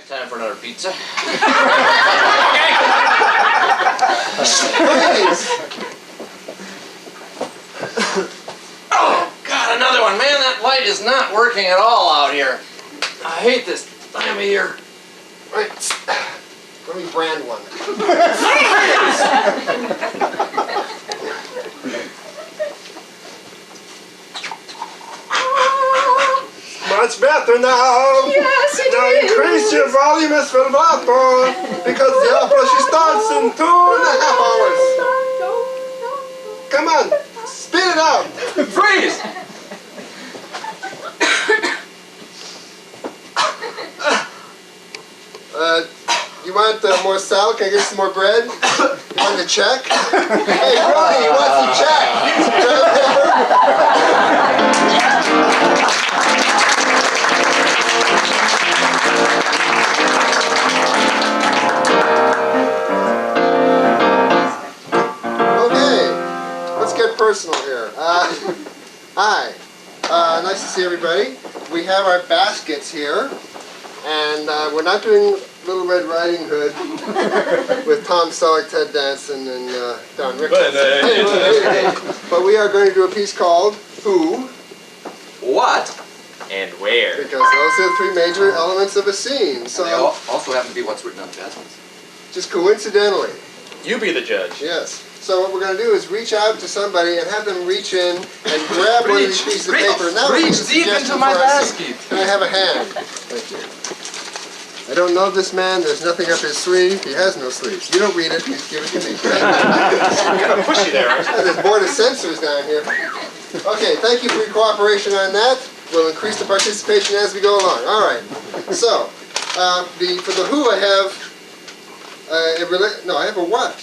time for another pizza. Oh, God, another one. Man, that light is not working at all out here. I hate this time of year. Right. Let me brand one. Much better now. Yes, it now is. Increase your volume as vibrato because the opera she starts in 2.5 hours. Come on, speed it up. Freeze! You want more salad? Can I get some more bread? You want the check? Hey, Brody, you want some check? Some toilet paper? Okay, let's get personal here. Hi, nice to see everybody. We have our baskets here, and we're not doing Little Red Riding Hood with Tom Selleck, Ted Danson, and Don Rickles. But we are going to do a piece called Who, What, and Where. because those are the three major elements of a scene. So They also happen to be what's written on the baskets. just coincidentally, You be the judge. yes. So what we're going to do is reach out to somebody and have them reach in and grab one of these pieces of paper. Now we need a deep into suggestion my for our scene. basket. Can I have a hand? Thank you. I don't know this man. There's nothing up his sleeve. He has no sleeves. You don't read it. You give it to me. I'm kind of pushy there, aren't you? There's board of censors down here. Okay, thank you for your cooperation on that. We'll increase the participation as we go along. All right. So, for the who, I have I have a what.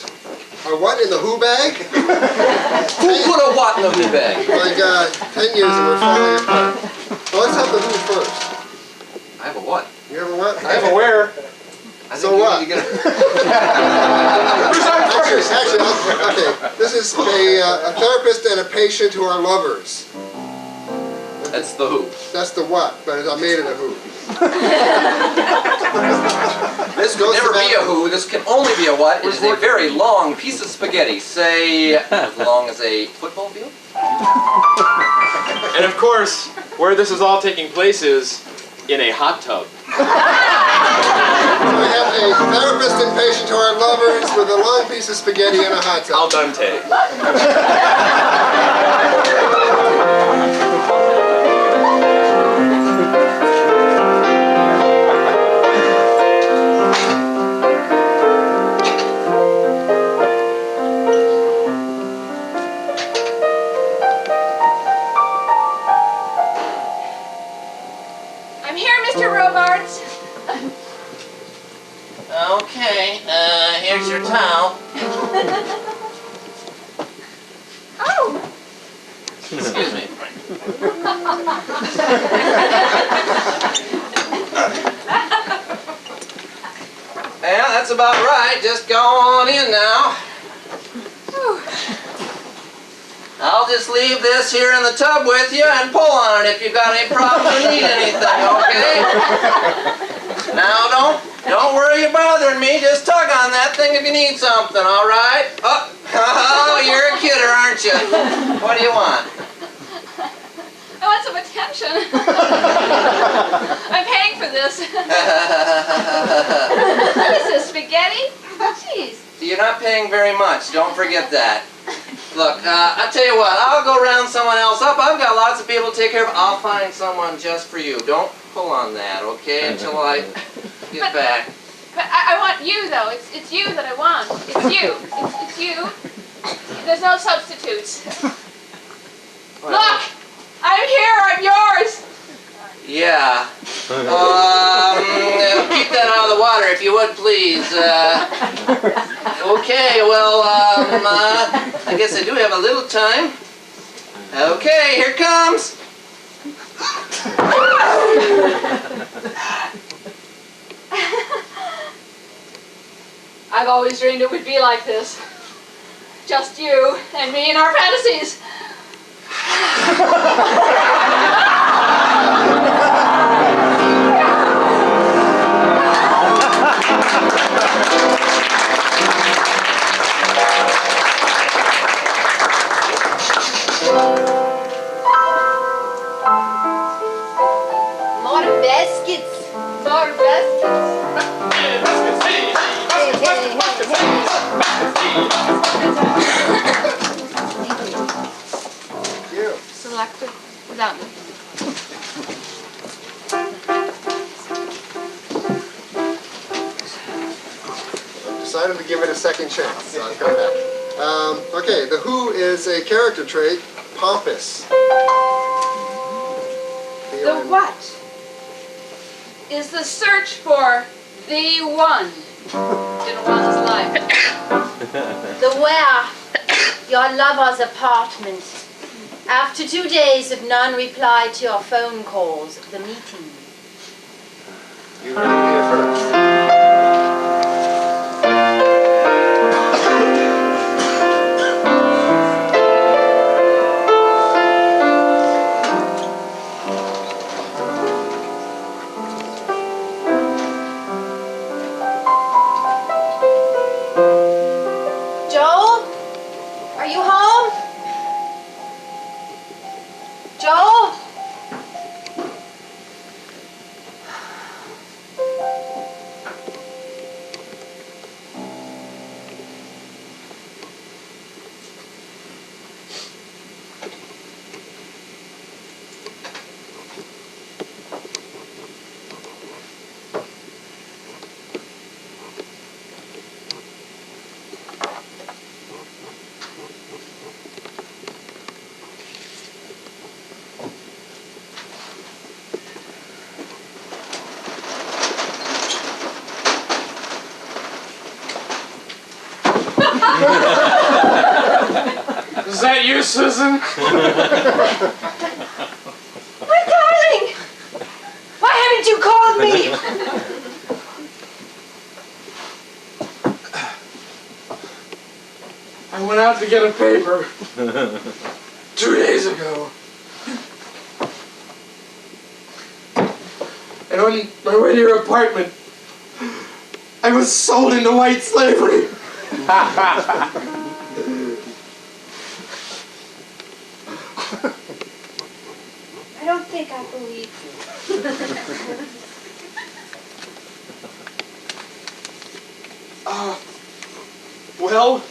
A what in the who bag? Who put a what in the who bag? My God, 10 years and we're falling apart. Well, let's have the who first. I have a what? You have a what? I have a where. I So think you what? need to get Actually, okay. This is a therapist and a patient who are lovers. That's the who. That's the what, but I made it a who. This could never be a who. This can only be a what. It is a very long piece of spaghetti. Say, as long as a football field? And of course, where this is all taking place is in a hot tub. So we have a therapist and patient who are lovers with a long piece of spaghetti and a hot Al tub. dente. I'm here, Mr. Robards. Okay, here's your towel. Oh, Excuse me. Yeah, that's about right. Just go on in now. I'll just leave this here in the tub with you and pull on it if you've got any problems or need anything, okay? Now, don't worry you're bothering me. Just tug on that thing if you need something, all right? Oh, you're a kidder, aren't you? What do you want? I want some attention. I'm paying for this. What is this, spaghetti? Jeez. You're not paying very much. Don't forget that. Look, I'll tell you what. I'll go round someone else up. I've got lots of people to take care of. I'll find someone just for you. Don't pull on that, okay, until I get back. But I want you, though. It's you that I want. It's you. It's you. There's no substitutes. Look! I'm here. I'm yours. Yeah. Keep that out of the water if you would, please. Okay, well, I guess I do have a little time. Okay, here it comes. I've always dreamed it would be like this. Just you and me and our fantasies. baskets. More baskets. Thank you. Selected without me. Decided to give it a second chance, so I'll come back. Okay, the who is a character trait, pompous. The what is the search for the one in one's life. The where, your lover's apartment. After 2 days of non-reply to your phone calls, the meeting. You heard it here first. Joel? Are you home? Joel? Is that you, Susan? My darling! Why haven't you called me? I went out to get a paper 2 days ago. And on my way to your apartment, I was sold into white slavery. I don't think I believe you. Well,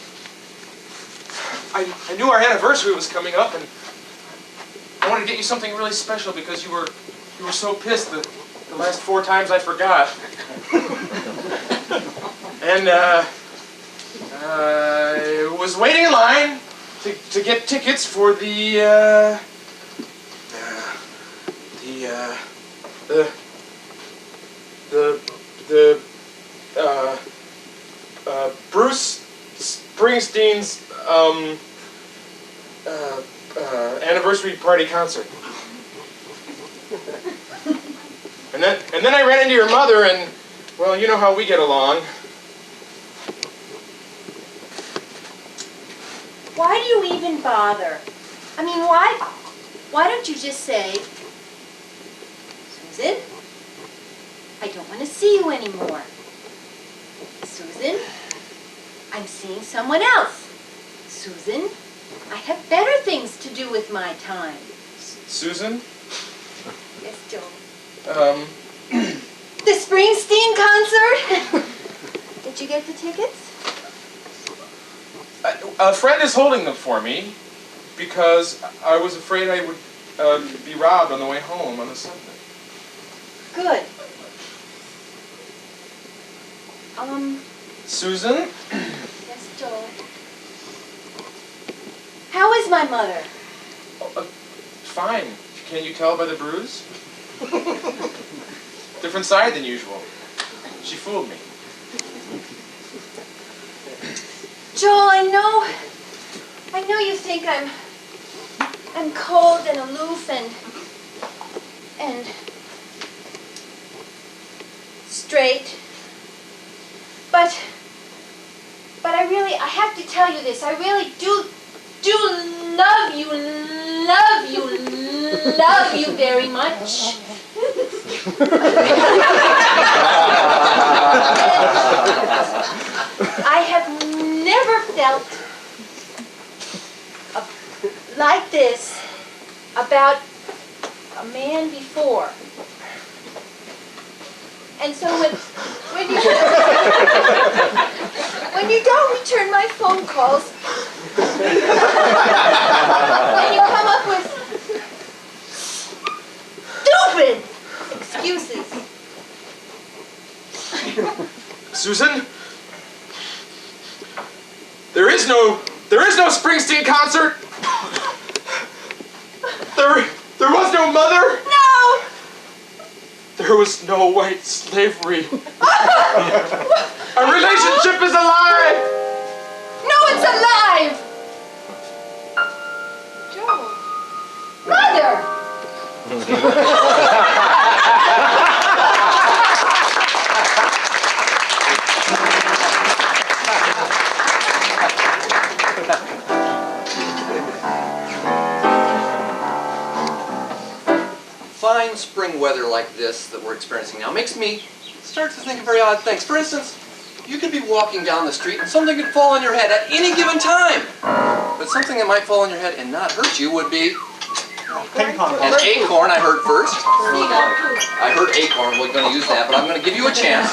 I knew our anniversary was coming up, and I wanted to get you something really special because you were so pissed the last 4 times I forgot. And I was waiting in line to get tickets for the Bruce Springsteen's anniversary party concert. And then I ran into your mother, and well, you know how we get along. Why do you even bother? I mean, why don't you just say, Susan, I don't want to see you anymore. Susan, I'm seeing someone else. Susan, I have better things to do with my time. Susan? Yes, Joe. The Springsteen concert? Did you get the tickets? A friend is holding them for me because I was afraid I would be robbed on the way home on the subway. Good. Susan? Yes, Joel. How is my mother? Fine. Can you tell by the bruise? Different side than usual. She fooled me. Joel, I know you think I'm cold and aloof and straight. But I have to tell you this. I really do love you very much. I have never felt like this about a man before. And so when you don't return my phone calls, and you come up with stupid excuses. Susan, there is no Springsteen concert. There was no mother. No! There was no white slavery. Our relationship is alive. No, it's alive! Joe. Mother! Fine spring weather like this that we're experiencing now makes me start to think of very odd things. For instance, you could be walking down the street and something could fall on your head at any given time. But something that might fall on your head and not hurt you would be an acorn, I heard first. I heard acorn, we're going to use that, but I'm going to give you a chance.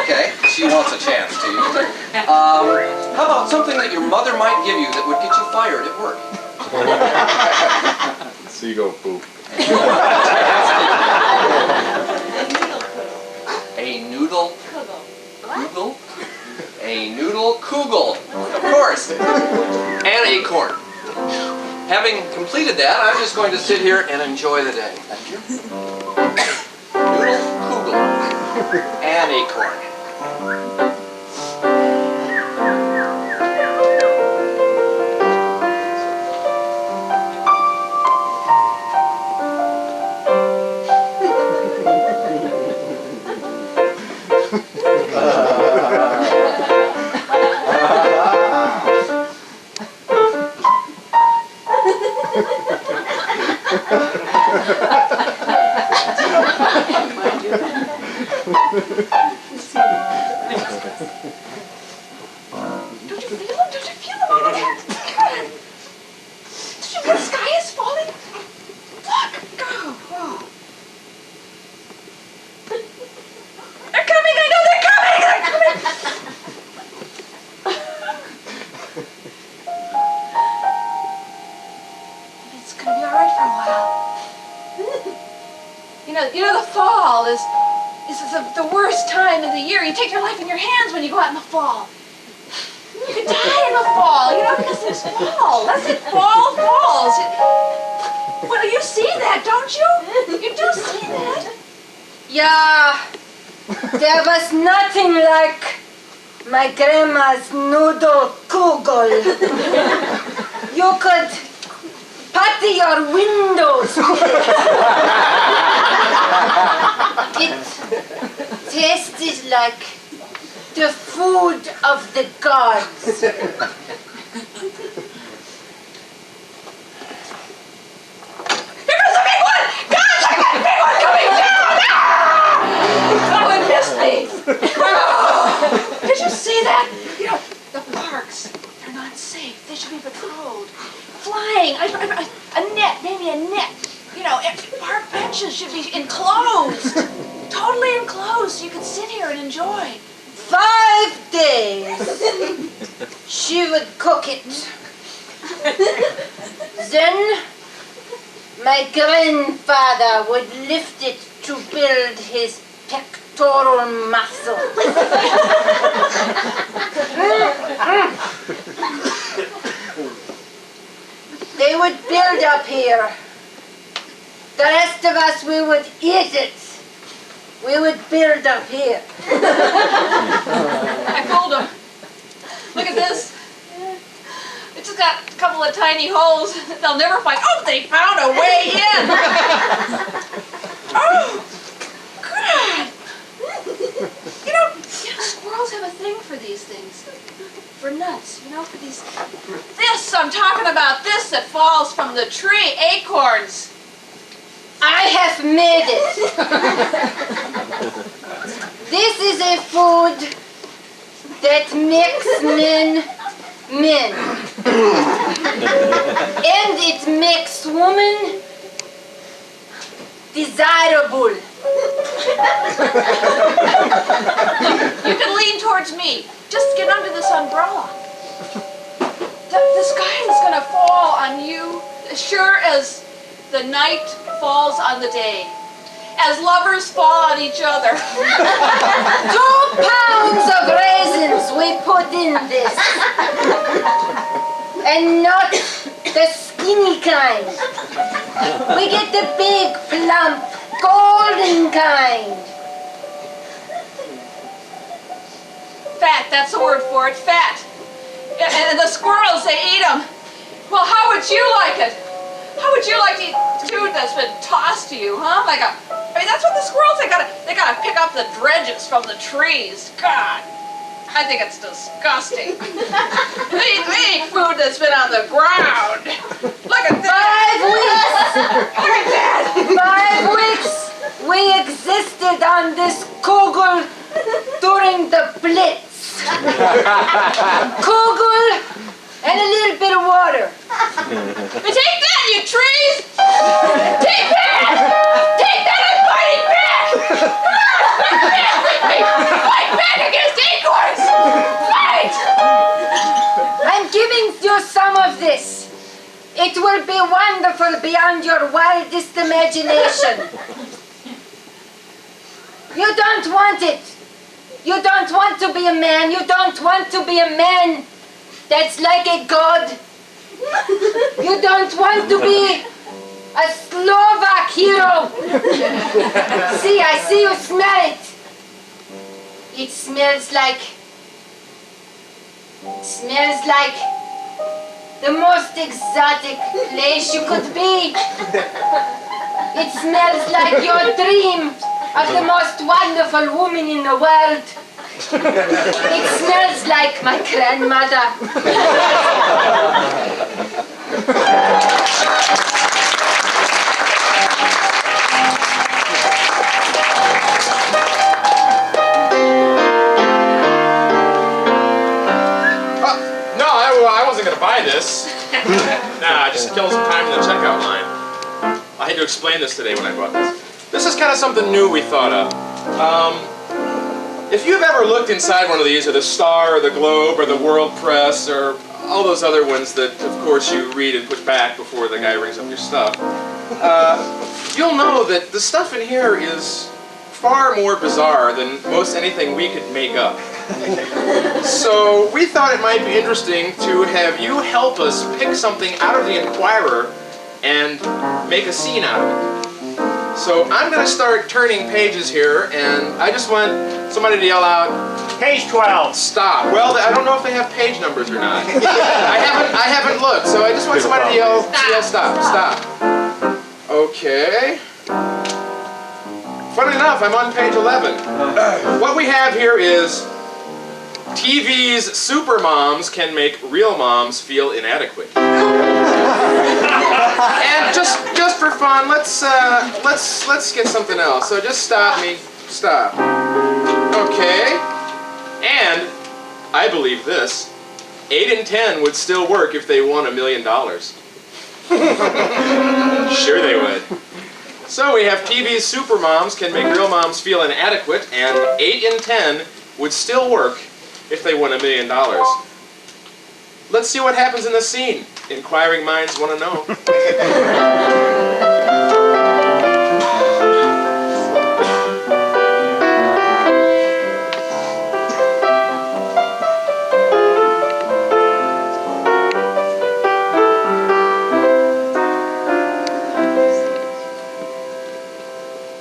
Okay? She wants a chance to use it. How about something that your mother might give you that would get you fired at work? Seagull poop. A noodle kugel? A noodle kugel, of course. And acorn. Having completed that, I'm just going to sit here and enjoy the day. Thank you. Noodle kugel and acorn. You know, the fall is the worst time of the year. You take your life in your hands when you go out in the fall. You could die in the fall, you know, because it's fall. That's it, fall falls. Well, you see that, don't you? You do see that. Yeah, there was nothing like my grandma's noodle kugel. You could putty your windows with it. It tasted like the food of the gods. Here's the big one! God, look at that big one coming down! Ah! Oh, it missed me! Oh, did you see that? You know, the parks, they're not safe. They should be patrolled. Flying, a net, maybe a net. You know, park benches should be enclosed. Totally enclosed so you can sit here and enjoy. 5 days she would cook it. Then my grandfather would lift it to build his pectoral muscles. They would build up here. The rest of us, we would eat it. We would build up here. I fooled them. Look at this. It just got a couple of tiny holes. They'll never find. Oh, they found a way in. Oh, God. You know, squirrels have a thing for these things. For nuts, you know, for these. This, I'm talking about this that falls from the tree, acorns. I have made it. This is a food that makes men men. And it makes women desirable. You can lean towards me. Just get under this umbrella. The sky is going to fall on you as sure as the night falls on the day. As lovers fall on each other. 2 pounds of raisins we put in this. And not the skinny kind. We get the big, plump, golden kind. Fat, that's the word for it, fat. And the squirrels, they eat them. Well, how would you like it? How would you like to eat food that's been tossed to you, huh? I mean, that's what the squirrels, they gotta pick up the dredges from the trees. God, I think it's disgusting. They eat food that's been on the ground. Look at that. 5 weeks. Look at that. 5 weeks we existed on this kugel during the Blitz. Kugel and a little bit of water. But take that, you trees! Take that! Take that, I'm fighting back! Fight back against acorns! Fight! I'm giving you some of this. It will be wonderful beyond your wildest imagination. You don't want it. You don't want to be a man. You don't want to be a man that's like a god. You don't want to be a Slovak hero. See, I see you smell it. It smells like the most exotic place you could be. It smells like your dream of the most wonderful woman in the world. It smells like my grandmother. No, I wasn't going to buy this. Nah, just kill some time in the checkout line. I had to explain this today when I bought this. This is kind of something new we thought of. If you've ever looked inside one of these, or the Star, or the Globe, or the World Press, or all those other ones that, of course, you read and put back before the guy rings up your stuff, you'll know that the stuff in here is far more bizarre than most anything we could make up. So we thought it might be interesting to have you help us pick something out of the Enquirer and make a scene out of it. So I'm going to start turning pages here, and I just want somebody to yell out, Page 12. stop. Well, I don't know if they have page numbers or not. I haven't looked, so I just want somebody to yell stop. Okay. Funny enough, I'm on page 11. What we have here is TV's supermoms can make real moms feel inadequate. And just for fun, let's get something else. So just stop. Okay. And I believe this: 8 in 10 would still work if they won $1 million. Sure they would. So we have TV's supermoms can make real moms feel inadequate, and 8 in 10 would still work if they won $1 million. Let's see what happens in the scene. Inquiring minds want to know.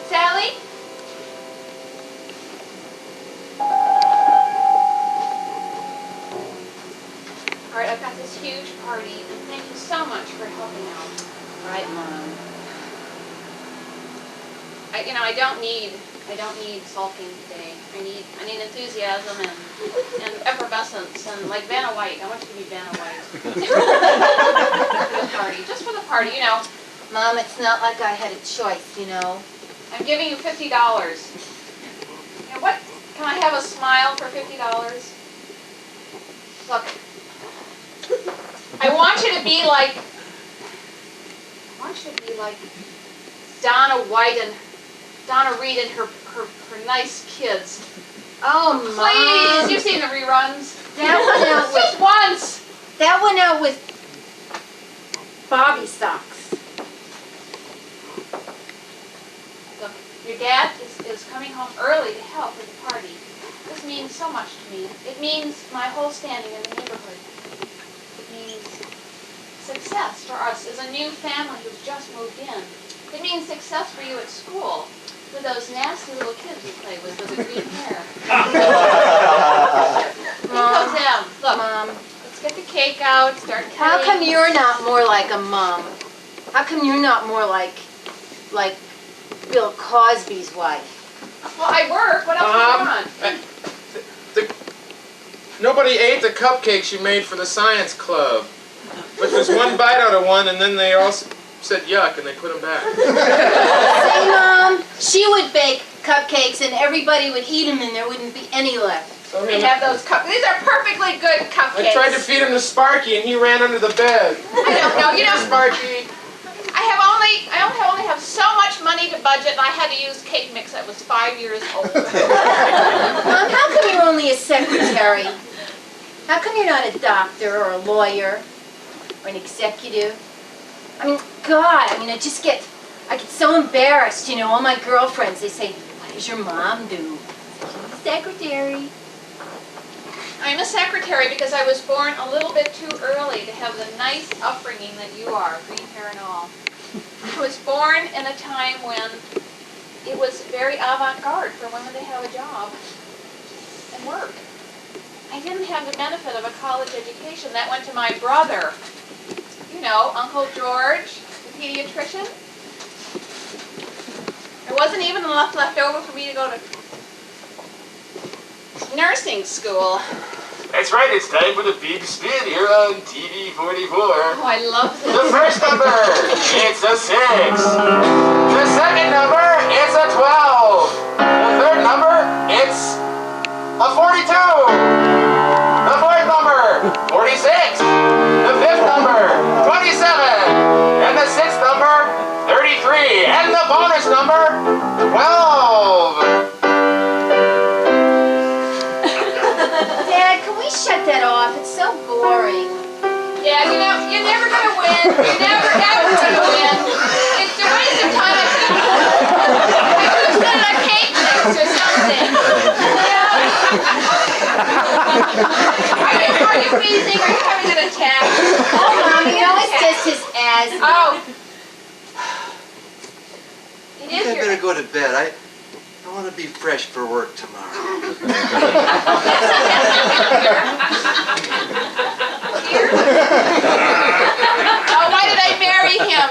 Sally? All right, I've got this huge party, and thank you so much for helping out. Right, Mom. I don't need sulking today. I need enthusiasm and effervescence and like Vanna White. I want you to be Vanna White. Just for the party, you know. Mom, it's not like I had a choice, you know. I'm giving you $50. You know what? Can I have a smile for $50? Look, I want you to be like Donna White and Donna Reed and her nice kids. Oh, Mom. Please, you've seen the reruns. That went out with, Just once. that went out with Bobby socks. Look, your dad is coming home early to help with the party. This means so much to me. It means my whole standing in the neighborhood. It means success for us as a new family who's just moved in. It means success for you at school with those nasty little kids you play with the green hair. Think of them. Look, Mom, let's get the cake out, start cutting. how come you're not more like a mom? How come you're not more like Bill Cosby's wife? Well, I work. What else do you want? Nobody ate the cupcakes you made for the science club. But there's one bite out of one, and then they all said yuck, and they put them back. Say, Mom, she would bake cupcakes and everybody would eat them and there wouldn't be any left. We have those cupcakes. These are perfectly good cupcakes. I tried to feed him to Sparky, and he ran under the bed. I don't know. You know, Sparky. I only have so much money to budget, and I had to use cake mix that was 5 years old. Mom, how come you're only a secretary? How come you're not a doctor or a lawyer or an executive? I mean, God, I get so embarrassed, you know, all my girlfriends, they say, what does your mom do? She's a secretary. I'm a secretary because I was born a little bit too early to have the nice upbringing that you are, green hair and all. I was born in a time when it was very avant-garde for women to have a job and work. I didn't have the benefit of a college education. That went to my brother. You know, Uncle George, the pediatrician. There wasn't even enough left over for me to go to nursing school. That's right, it's time for the big spin here on TV 44. Oh, I love this. The first number, it's a 6. The second number, it's a 12. The third number, it's a 42. The fourth number, 46. The fifth number, 27. And the sixth number, 33. And the bonus number, 12. Dad, can we shut that off? It's so boring. Yeah, you know, you're never going to win. You're never, ever going to win. It's a waste of time. I could have done a cake mix or something. Are you wheezing? Are you having an attack? Oh, Mom, you know it's just his asthma. Oh. It I is your... better go to bed. I want to be fresh for work tomorrow. Oh, why did I marry him?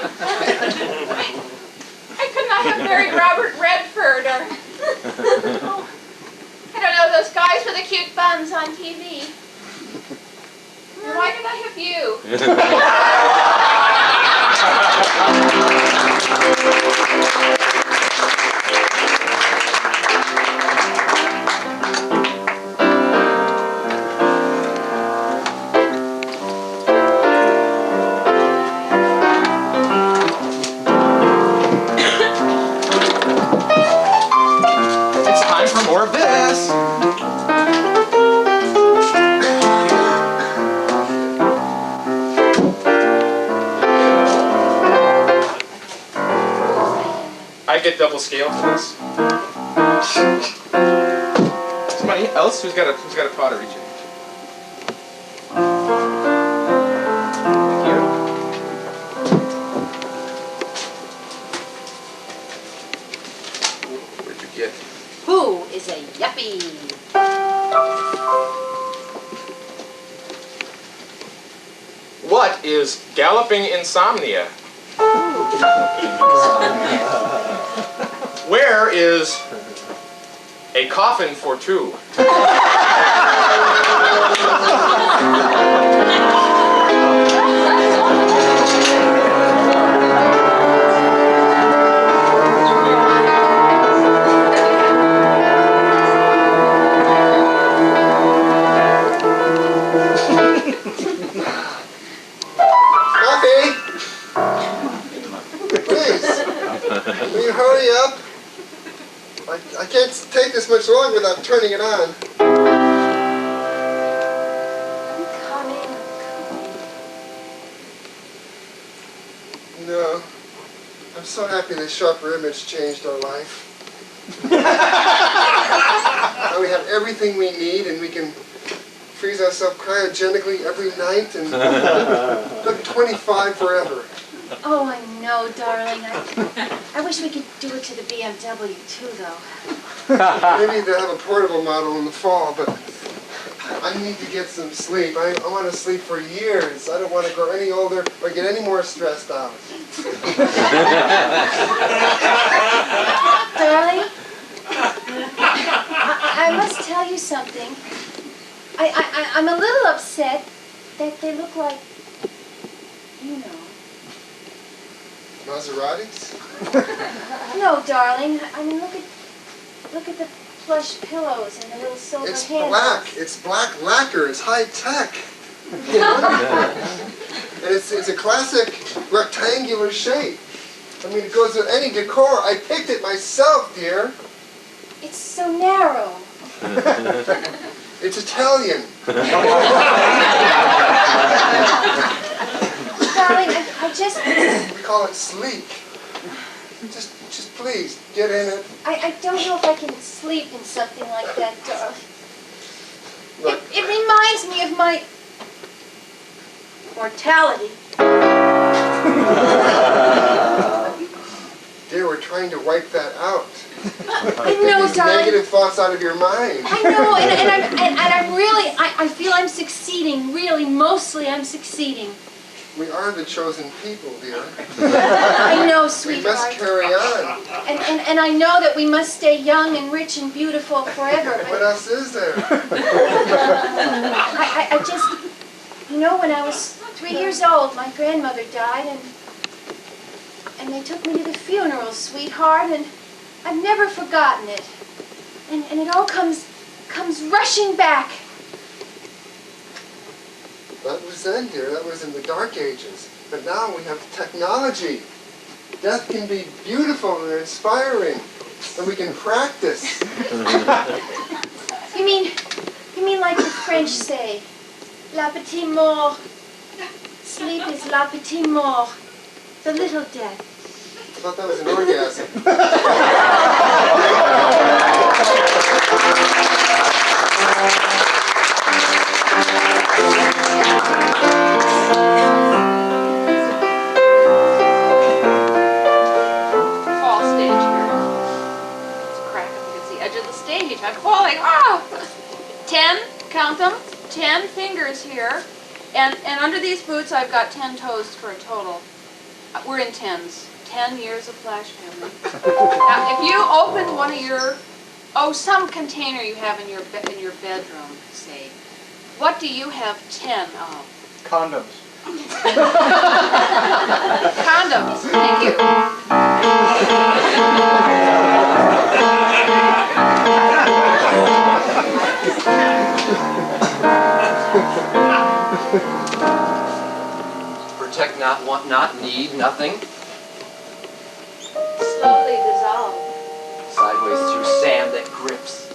I could not have married Robert Redford or... Oh, I don't know, those guys with the cute buns on TV. And why did I have you? It's time for more of this. I get double scale for this. Somebody else who's got a pottery change. Thank you. Where'd you get? Who is a yuppie? What is galloping insomnia? Where is a coffin for two? Please. I can't take this much longer without turning it on. I'm coming. No. I'm so happy this sharper image changed our life. Now we have everything we need and we can freeze ourselves cryogenically every night and look 25 forever. Oh, I know, darling. I wish we could do it to the BMW too, though. Maybe they'll have a portable model in the fall, but I need to get some sleep. I want to sleep for years. I don't want to grow any older or get any more stressed out. Darling, I must tell you something. I'm a little upset that they look like, you know. Maseratis? No, darling. I mean, look at the plush pillows and the little silver It's handles. black. It's black lacquer. It's high tech. And it's a classic rectangular shape. I mean, it goes with any decor. I picked it myself, dear. It's so narrow. It's Italian. Darling, I just... We call it sleek. Just please, get in it. I don't know if I can sleep in something like that, darling. Look, It reminds me of my... mortality. dear, we're trying to wipe that out. I know, These darling. negative thoughts out of your mind. I know, and I'm really... I feel I'm succeeding. Really, mostly I'm succeeding. We are the chosen people, dear. I know, We must sweetheart. carry on. And I know that we must stay young and rich and beautiful forever. What But else is there? I just... You know, when I was 3 years old, my grandmother died, and they took me to the funeral, sweetheart, and I've never forgotten it. And it all comes rushing back. That was then, dear. That was in the Dark Ages. But now we have technology. Death can be beautiful and inspiring, and we can practice. You mean like the French say, la petite mort. Sleep is la petite mort, the little death. I thought that was an orgasm. Fall stage here. It's a crack up against the edge of the stage. I'm falling. Ah! 10, count them. 10 fingers here. And under these boots, I've got 10 toes for a total. We're in tens. 10 years of Flash Family. Now, if you open one of your, some container you have in your bedroom, say, what do you have 10 of? Condoms. Condoms. Thank you. Protect, not want, not need, nothing. Slowly dissolve. Sideways through sand that grips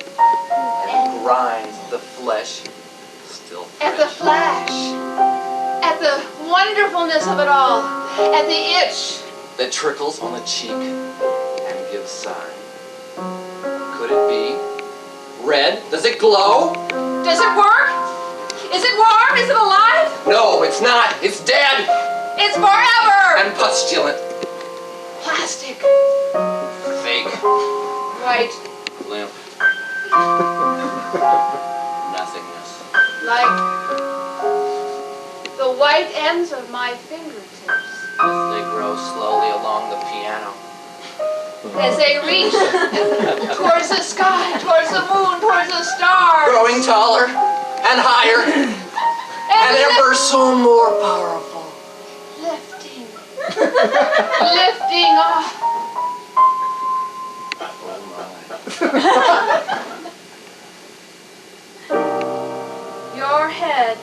and grinds the flesh. Still At the fresh. flash. At the wonderfulness of it all. At the itch. That trickles on the cheek and gives sign. Could it be red? Does it glow? Does it work? Is it warm? Is it alive? No, it's not. It's dead It's forever! and pustulant. Plastic. Fake. Right. Limp. Nothingness. Like the white ends of my fingertips. They grow slowly along the piano. As they reach towards the sky, towards the moon, towards the stars. Growing taller and higher and ever so more powerful. Lifting. Lifting off. Your head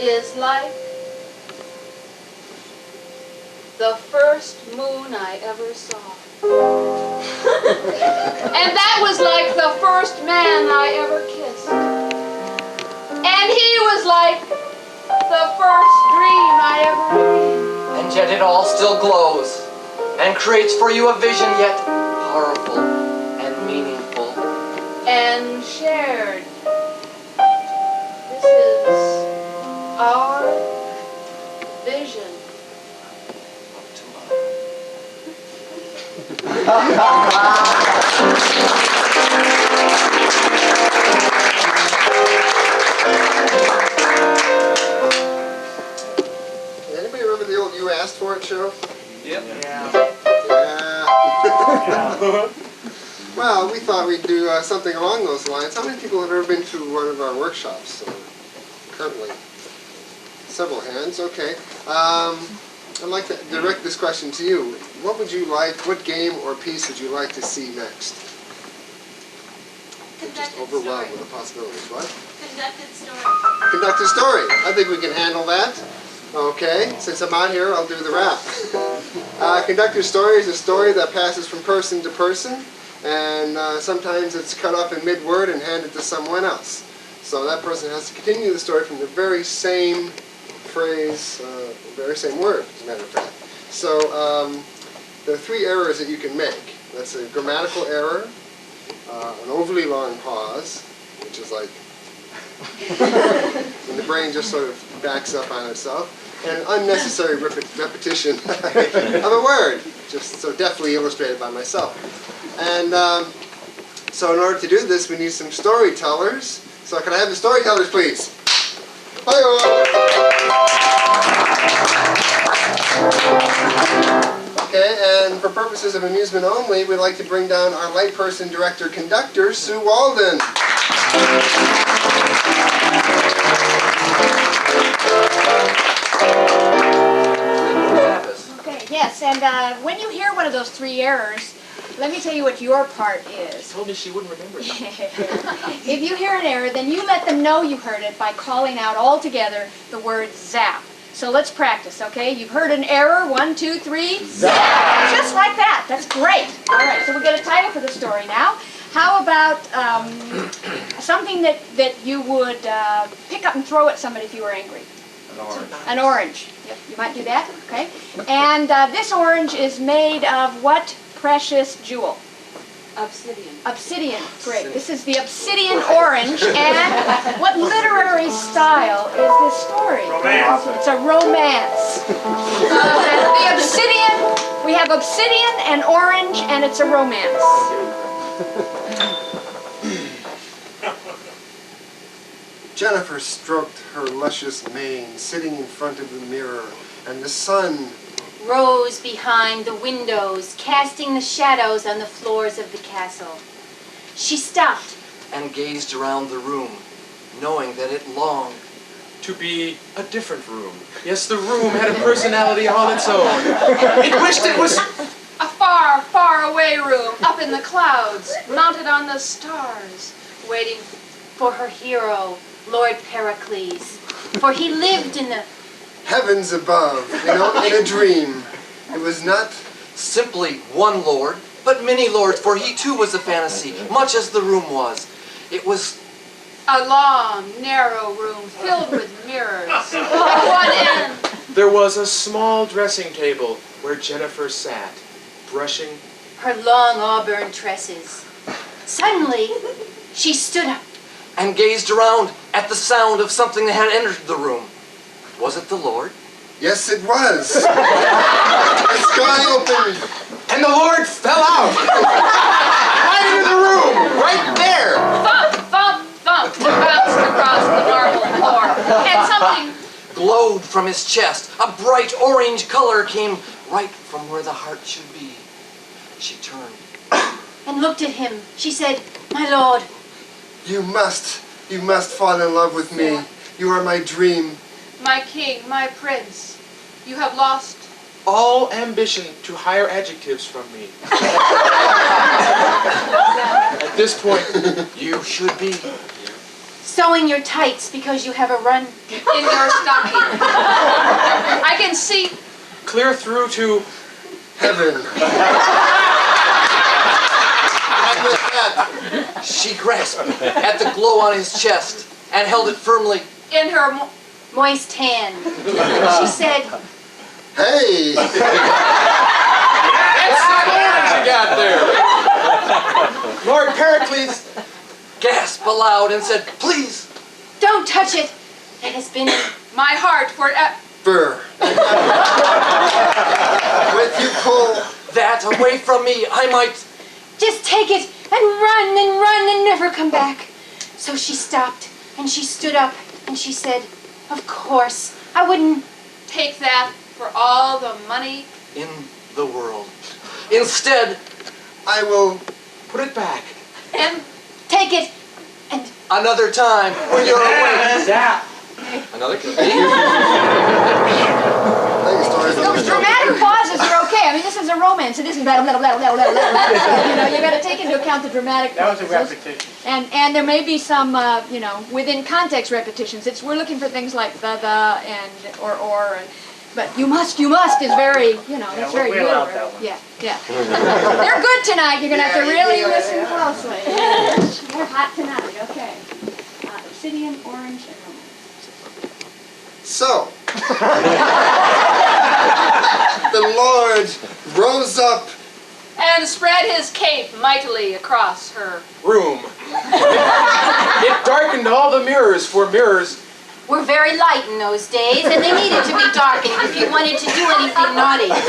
is like the first first moon I ever saw. And that was like the first man I ever kissed. And he was like the first dream I ever dreamed. And yet it all still glows and creates for you a vision yet powerful and meaningful. And shared. This is our vision. Anybody remember the old "You Asked For It" show? Yep. Yeah. Well, we thought we'd do something along those lines. How many people have ever been to one of our workshops? Currently, several hands. Okay. I'd like to direct this question to you. What would you like? What game or piece would you like to see next? Just overwhelmed with the possibilities. What? Conducted story. Conducted story. I think we can handle that. Okay, since I'm out here, I'll do the rap. Conducted story is a story that passes from person to person, and sometimes it's cut off in mid-word and handed to someone else. So that person has to continue the story from the very same phrase, very same word, as a matter of fact. So there are three errors that you can make. That's a grammatical error, an overly long pause, which is like when the brain just sort of backs up on itself, and an unnecessary repetition of a word, just so deftly illustrated by myself. And so in order to do this, we need some storytellers. So can I have the storytellers, please? Hi-yo! Okay, and for purposes of amusement only, we'd like to bring down our light person, director, conductor, Sue Walden. Okay, yes, and when you hear one of those three errors, let me tell you what your part is. She told me she wouldn't remember it. If you hear an error, then you let them know you heard it by calling out all together the word zap. So let's practice, okay? You've heard an error, 1, 2, 3, zap! Just like that, that's great. All right, so we get a title for the story now. How about something that you would pick up and throw at somebody if you were angry? An orange. An orange. Yep, you might do that, okay? And this orange is made of what precious jewel? Obsidian. Obsidian. Great. This is the obsidian orange. And what literary style is this story? Romance. It's a romance. The obsidian, we have obsidian and orange, and it's a romance. Jennifer stroked her luscious mane, sitting in front of the mirror, and the sun Rose behind the windows, casting the shadows on the floors of the castle. She stopped. And gazed around the room, knowing that it longed To be a different room. Yes, the room had a personality all its own. It wished it was... A far, far away room, up in the clouds, mounted on the stars, waiting For her hero, Lord Pericles. For he lived in the... heavens above, in a dream. It was not simply one lord, but many lords, for he too was a fantasy, much as the room was. It was a long, narrow room filled with mirrors. At one end, There was a small dressing table where Jennifer sat, brushing... her long auburn tresses. Suddenly, she stood up. and gazed around at the sound of something that had entered the room. Was it the Lord? Yes, it was. The sky opened. And the Lord fell out! Right into the room! Right there! thump, thump, thump, bounced across the marble floor. And something Glowed from his chest. A bright orange color came right from where the heart should be. She turned. And looked at him. She said, "My lord." You must fall in love with me. You are my dream. my king, my prince, you have lost. All ambition to hire adjectives from me. At this point, You should be. Sewing your tights because you have a run. In your stocking. I can see clear through to heaven. And with that, She grasped at the glow on his chest and held it firmly. In her moist hand. She said, hey! That's the orange you got there. Lord Pericles gasped aloud and said, please. don't touch it. It has been in my heart for Fur. With you pull. That away from me, I might. Just take it and run and never come back. So she stopped and she stood up and she said, of course, I wouldn't Take that for all the money. In the world. Instead, I will put it back. And take it and Another time when you're awake. Zap. Another Those dramatic pauses are okay. I mean, this is a romance. It isn't blah, blah, blah, blah, blah, blah, blah. You know, you got to take into account the dramatic That was a pauses. repetition. And there may be some, you know, within context repetitions. We're looking for things like the, and, or, and, but you must is very, you know, that's very we good. allowed that one. Yeah. They're good tonight. You're going to have to Yeah, really you do, listen yeah. closely. They're hot tonight, okay. Obsidian, orange, and romance. So, the Lord rose up. and spread his cape mightily across her. Room. It darkened all the mirrors, for mirrors were very light in those days, and they needed to be darkened if you wanted to do anything naughty. He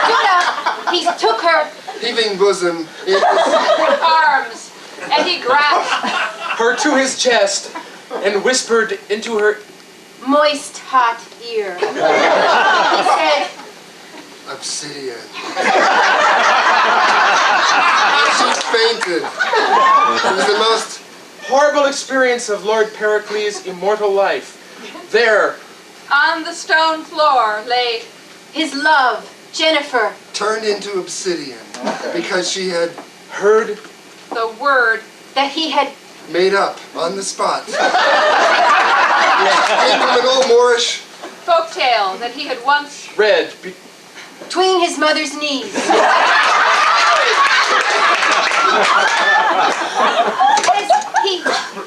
stood up, he took her Heaving bosom in his Arms, and he grasped her to his chest and whispered into her. moist, hot ear. He said, obsidian. She fainted. It was the most Horrible experience of Lord Pericles' immortal life. There, on the stone floor lay his love, Jennifer, turned into obsidian because she had heard the word that he had made up on the spot. Came from an old Moorish folktale that he had once read. between his mother's knees. As he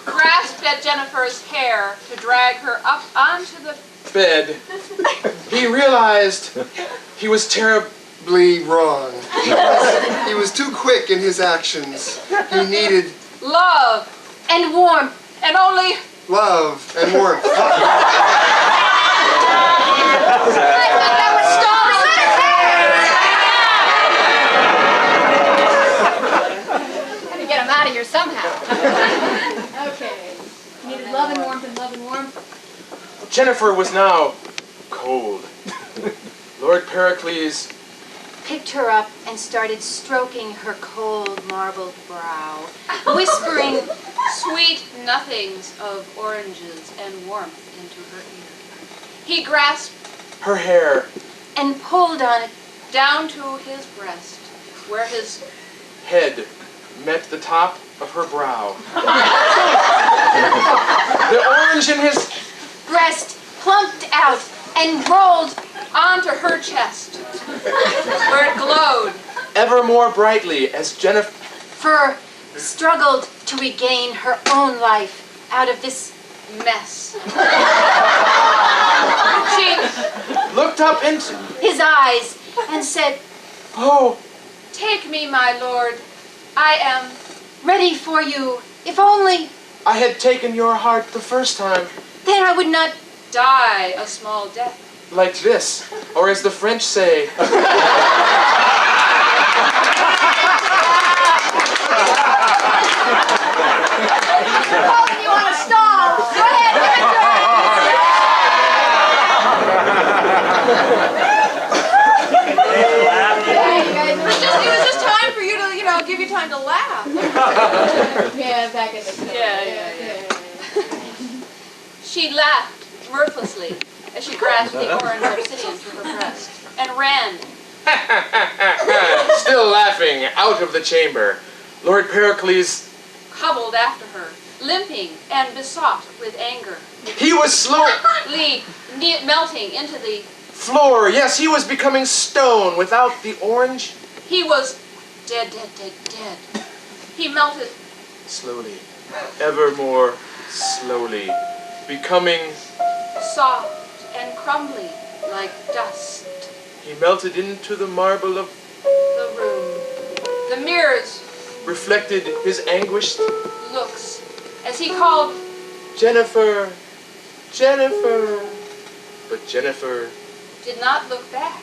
grasped at Jennifer's hair to drag her up onto the Bed. He realized he was terribly wrong. He was too quick in his actions. He needed love and warmth. and only love and warmth. That was stalling. Had to get him out of here somehow. Okay. Needed love and warmth and love and warmth. Jennifer was now cold. Lord Pericles Picked her up and started stroking her cold marbled brow, whispering sweet nothings of oranges and warmth into her ear. He grasped her hair and pulled on it. down to his breast, where his head met the top of her brow. The orange in his Breast plumped out and rolled onto her chest, where it glowed. ever more brightly as Jennifer struggled to regain her own life out of this Mess. She looked up into his eyes and said, Oh, take me, my lord. I am ready for you. If only I had taken your heart the first time. then I would not. die a small death. Like this, or as the French say, You want to stall? Go ahead, give it to her. It was just time for you to, give you time to laugh. Yeah, back in the Yeah. She laughed mirthlessly as she grasped the orange obsidian from her breast and ran. still laughing, out of the chamber. Lord Pericles, Hobbled after her, limping and besought with anger, he was slow. melting into the Floor, yes, he was becoming stone without the orange. He was dead, dead, dead, dead. He melted. Slowly, ever more slowly, becoming... Soft and crumbly like dust. He melted into the marble of... The room. The mirrors. reflected his anguished Looks. As he called, Jennifer, Jennifer. But Jennifer did not look back.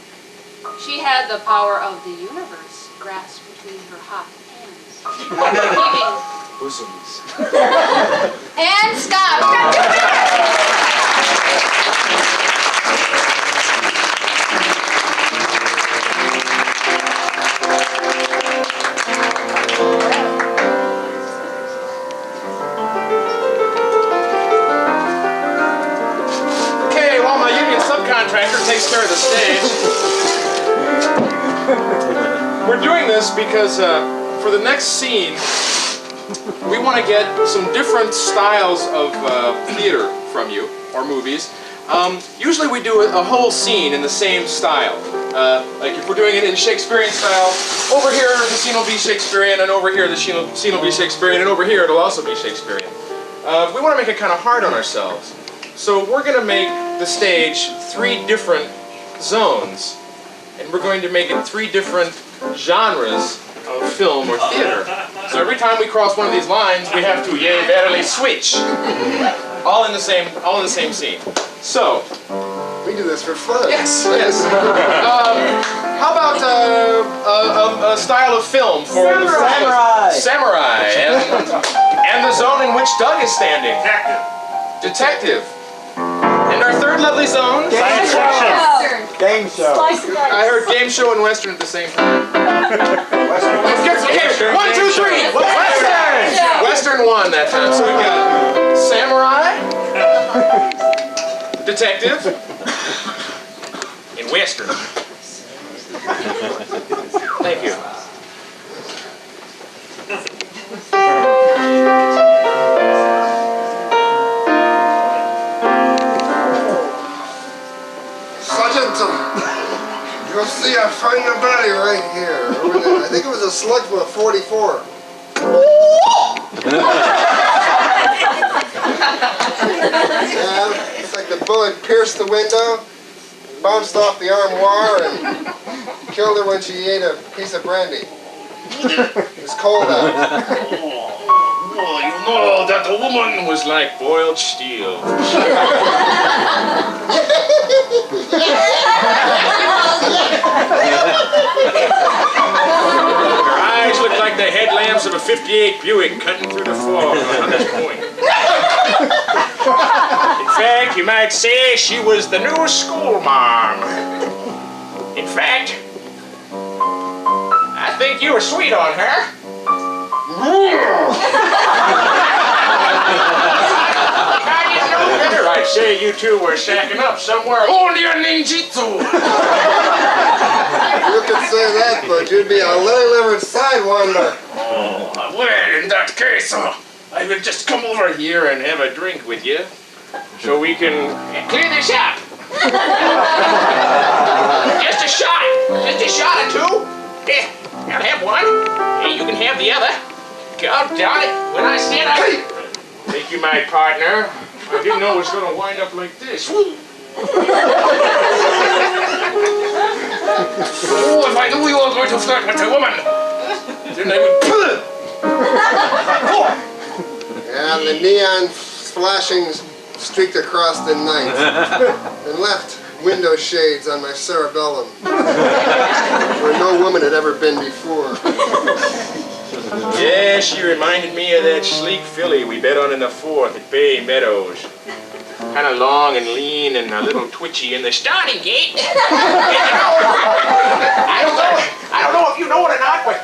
She had the power of the universe grasped between her hot hands. Heaving. bosoms. And stop. Okay, while my union subcontractor takes care of the stage, we're doing this because for the next scene, we want to get some different styles of theater from you, or movies. Usually we do a whole scene in the same style. Like if we're doing it in Shakespearean style, over here the scene will be Shakespearean, and over here the scene will be Shakespearean, and over here it'll also be Shakespearean. We want to make it kind of hard on ourselves. So we're going to make the stage 3 different zones, and we're going to make it 3 different genres of film or theater. So every time we cross one of these lines, we have to, yea, verily, switch. All in the same scene. So, We do this for fun. yes. How about a style of film for the samurai, and the zone in which Doug is standing. Detective. And our third lovely zone. Game show. I heard game show and western at the same time. Okay, 1, 2, 3. Western. Western won that time. So we've got samurai, detective, and western. Thank you. Sergeant, you'll see I find the body right here. Over there. I think it was a slug from a 44. Yeah, it's like the bullet pierced the window, bounced off the armoire, and killed her when she ate a piece of brandy. It was cold out. Well, you know that the woman was like boiled steel. Her eyes looked like the headlamps of a 58 Buick cutting through the fog on this point. In fact, you might say she was the new school mom. In fact, I think you were sweet on her. I didn't know better. I'd say you two were shacking up somewhere only on ninjutsu. You could say that, but you'd be a lily-livered sidewinder. Oh, well, in that case, I will just come over here and have a drink with you, so we can clear the shop. Just a shot or 2. Here, I'll have one. Hey, you can have the other. God darn it, when I said I... Thank you, my partner. I didn't know it was going to wind up like this. Oh, if I knew you were going to flirt with a woman, then I would... And the neon flashing streaked across the night and left window shades on my cerebellum where no woman had ever been before. Yeah, she reminded me of that sleek filly we bet on in the 4th at Bay Meadows. Kind of long and lean and a little twitchy in the starting gate. I don't know if you know it or not, but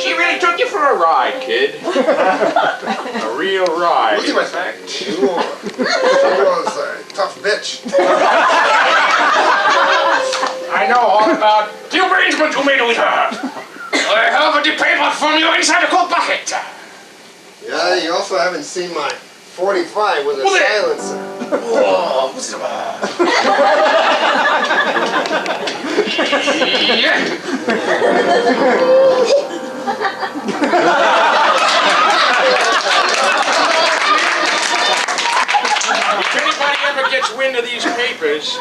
she really took you for a ride, kid. A real ride. Look at my back. She was a tough bitch. I know all about the arrangement you made with her. I have the paper from you inside the coat bucket. Yeah, you also haven't seen my 45 with a silencer. Whoa, what's it about? If anybody ever gets wind of these papers,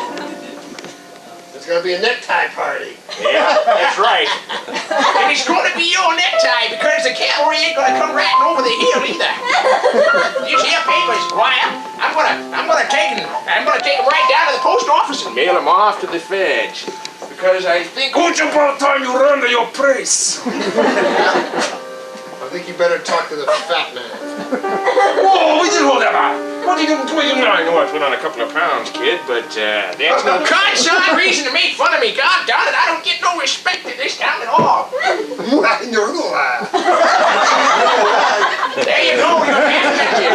There's gonna be a necktie party. Yeah, that's right. And it's going to be your necktie because the cavalry ain't going to come riding over the hill either. You see your papers? Why? I'm gonna take them right down to the post office and mail them off to the feds. Because I think it's about time you run to your place. I think you better talk to the fat man. Whoa, we did all that. What did you do? I know I put on a couple of pounds, kid, but there's no Godson reason to make fun of me. God darn it, I don't get no respect in this town at all. There you go, you're laughing at you.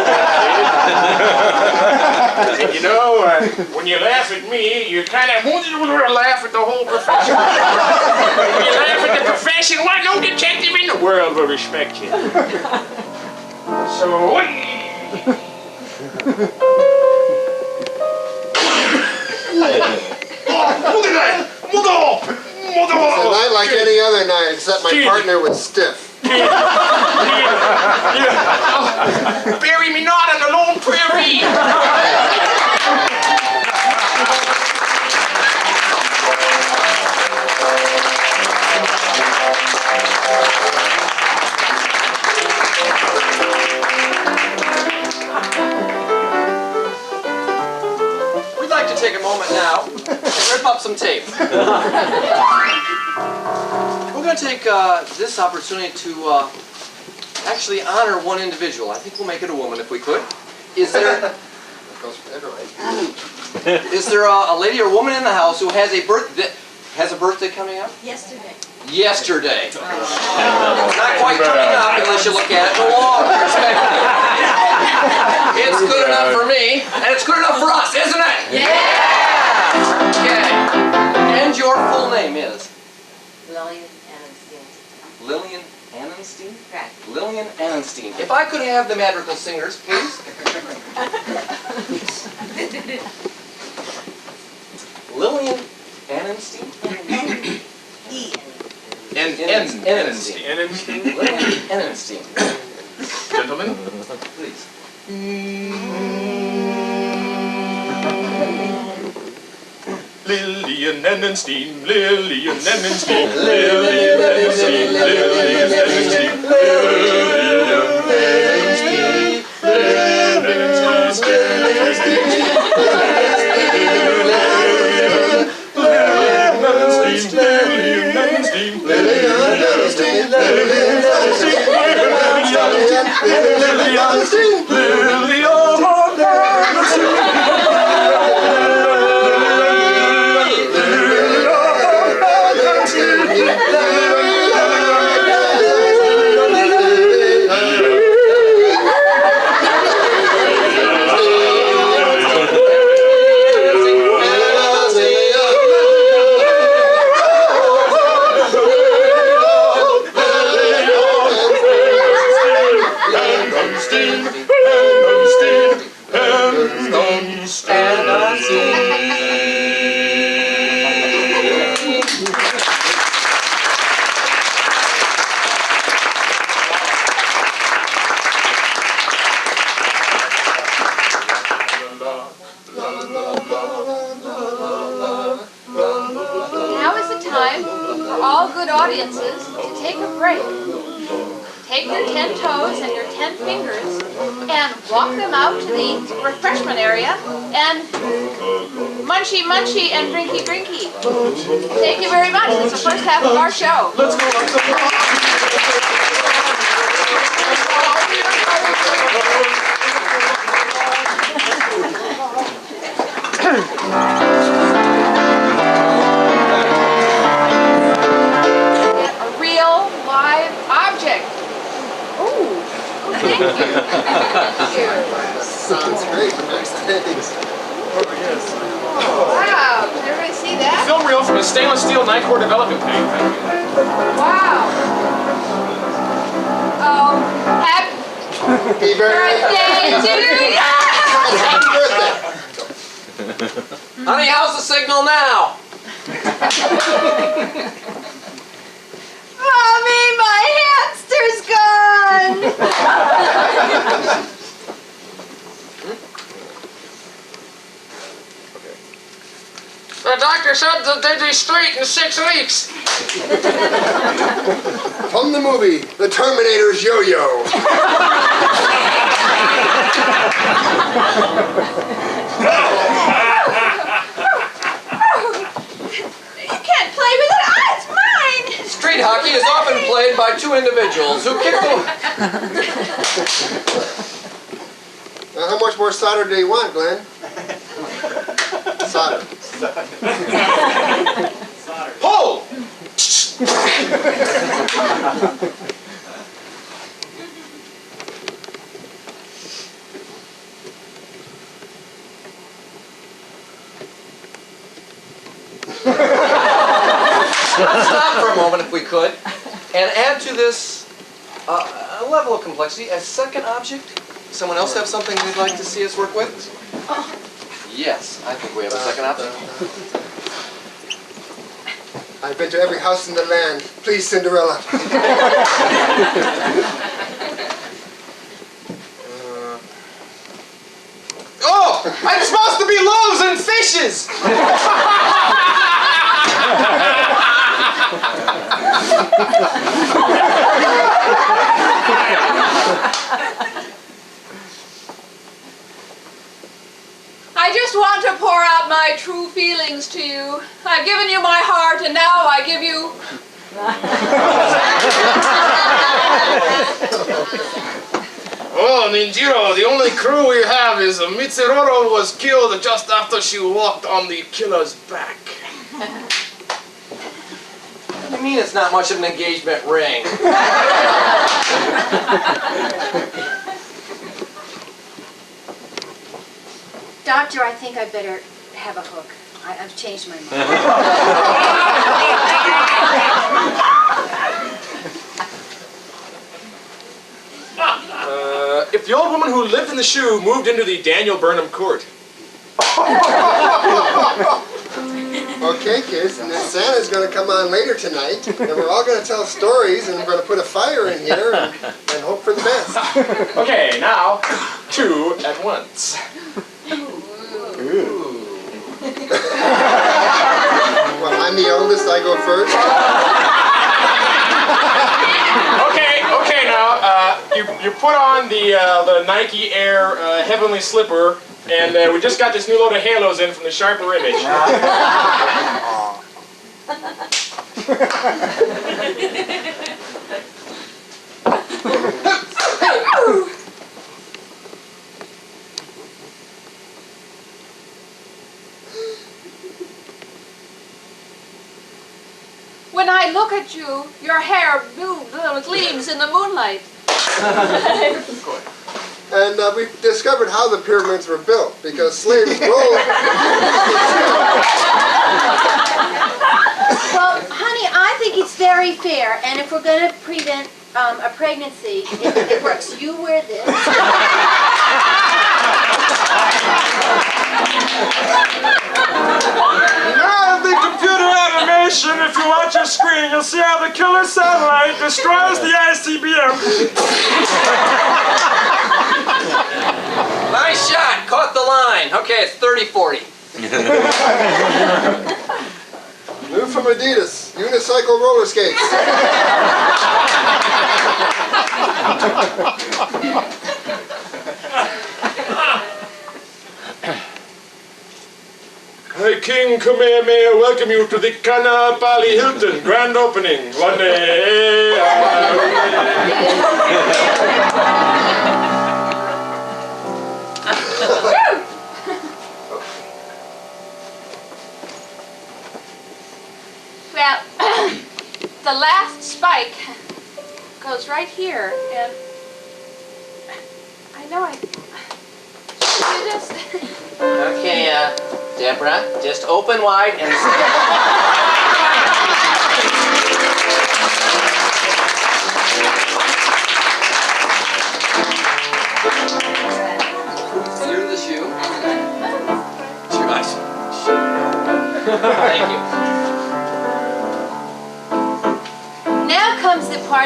And you know, when you laugh at me, you kind of laugh at the whole profession. When you laugh at the profession, why no detective in the world will respect you. So, It's a night like any other night, except my partner was stiff. bury me not on the lone prairie. We'd like to take a moment now and rip up some tape. We're going to take this opportunity to actually honor one individual. I think we'll make it a woman if we could. Is there is there a lady or woman in the house who has a birthday coming up? Yesterday. Yesterday. Not quite coming up unless you look at it in a long perspective. It's good enough for me, and it's good enough for us, isn't it? Yeah! Okay. And your full name is? Lillian Annenstein. Lillian Annenstein? Correct. Lillian Annenstein. If I could have the madrigal singers, please. Lillian Annenstein? Annenstein. Lillian Annenstein. Gentlemen, Please. Lillian Annenstein, Lillian Annenstein, Lillian Annenstein, Lillian Annenstein, Now is the time for all good audiences to take a break. Take your 10 toes and your 10 fingers and walk them out to the refreshment area and munchy munchy and drinky drinky. Thank you very much. That's the first half of our show. let's go. A real live object. Ooh, thank you. Thank you. Sounds great. Thanks. Wow, did everybody see that? Film reel from a stainless steel Nikkor development tank. Wow. Happy Happy birthday to you! Happy birthday. Honey, how's the signal now? Mommy, my hamster's gone! The doctor said that they'd be straight in 6 weeks. From the movie, The Terminator's Yo-Yo. You can't play with it. Ah, it's mine! Street hockey is often played by two individuals who kick the... How much more solder do you want, Glenn? Solder. Pull! Let's stop for a moment if we could and add to this a level of complexity a second object. Someone else have something they'd like to see us work with? Yes, I think we have a second object. I've been to every house in the land. Please, Cinderella. Oh! I'm supposed to be loaves and fishes! I just want to pour out my true feelings to you. I've given you my heart, and now I give you... Oh, Ninjiro, the only crew we have is Mitsuroro was killed just after she walked on the killer's back. What do you mean it's not much of an engagement ring? Doctor, I think I better have a hook. I've changed my mind. If the old woman who lived in the shoe moved into the Daniel Burnham court. Okay, kids, and then Santa's going to come on later tonight, and we're all going to tell stories, and we're going to put a fire in here and hope for the best. Okay, now, 2 at once. Well, I'm the oldest, I go first. Okay, now, you put on the Nike Air Heavenly Slipper, and we just got this new load of halos in from the Sharper Image. When I look at you, your hair gleams in the moonlight. And we discovered how the pyramids were built, because slaves rolled. Well, honey, I think it's very fair, and if we're going to prevent a pregnancy, it works. You wear this. Now the computer animation, if you watch your screen, you'll see how the killer satellite destroys the ICBM. Nice shot, caught the line. Okay, it's 30-40. New from Adidas, unicycle roller skates. Hey, King Kamehameha, welcome you to the Kana Pali Hilton grand opening. One day. Well, the last spike goes right here, and I know I do this. Okay, Deborah, just open wide and stay.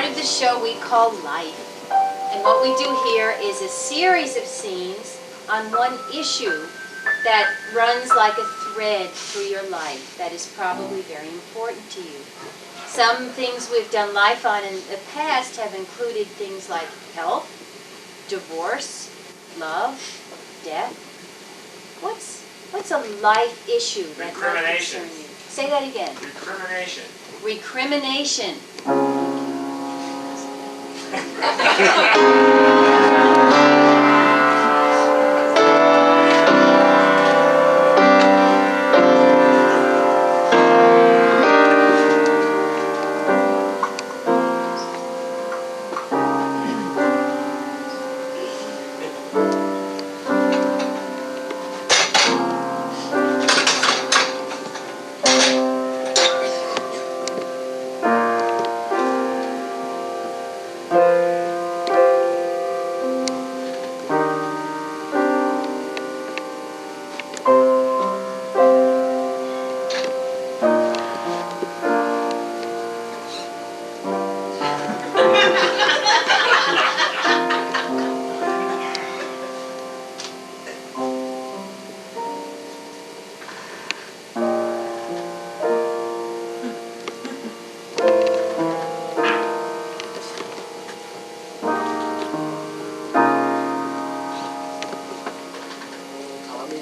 of the show we call Life. And what we do here is a series of scenes on one issue that runs like a thread through your life that is probably very important to you. Some things we've done life on in the past have included things like health, divorce, love, death. What's a life issue that might Recrimination. concern you? Say that again. Recrimination. Recrimination.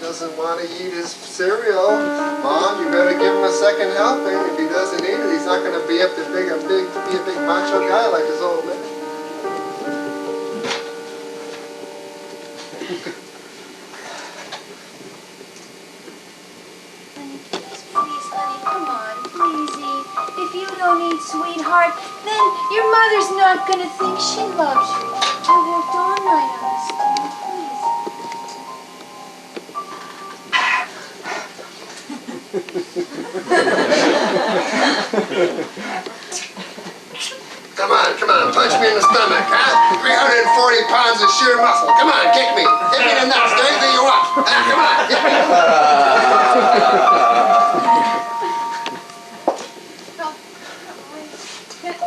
Doesn't want to eat his cereal. Mom, you better give him a second helping. If he doesn't eat it, he's not going to be a big macho guy like his old man. Please, honey, come on, pleasey. If you don't eat sweetheart, then your mother's not gonna think she loves you. I worked all night on this thing, please. Come on, punch me in the stomach, huh? 340 pounds of sheer muscle. Come on, kick me. Hit me in the nuts. Do anything you want. Come on, hit me.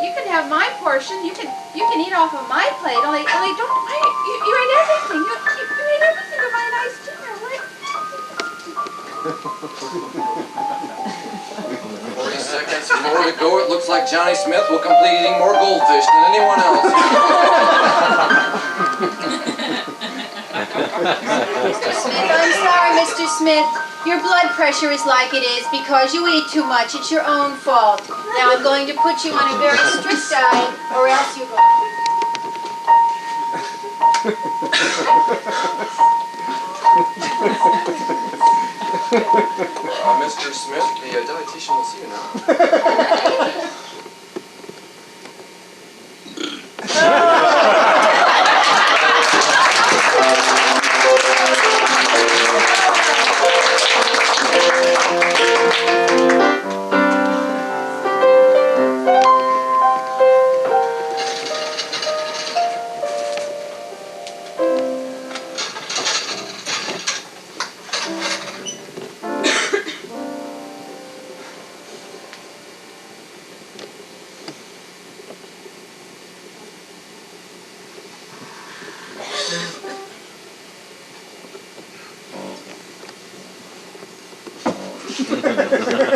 You can have my portion. You can eat off of my plate. Only don't. You ate everything. You ate everything of my nice dinner. What? 40 seconds more to go. It looks like Johnny Smith will complete eating more goldfish than anyone else. Mr. Smith, I'm sorry, Mr. Smith. Your blood pressure is like it is because you eat too much. It's your own fault. Now I'm going to put you on a very strict diet, or else you're going Mr. Smith, the dietitian will see you now.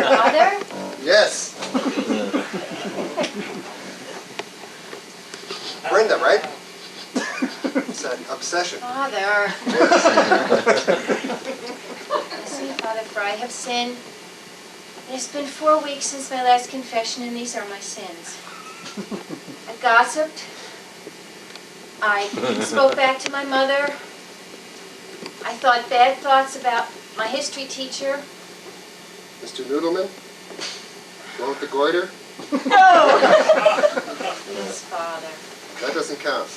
Father? Yes. Brenda, right? It's that obsession. Father. Listen, Father, for I have sinned. It has been 4 weeks since my last confession, and these are my sins. I gossiped. I spoke back to my mother. I thought bad thoughts about my history teacher. Mr. Noodleman? One with the goiter? No! Yes, Father. That doesn't count.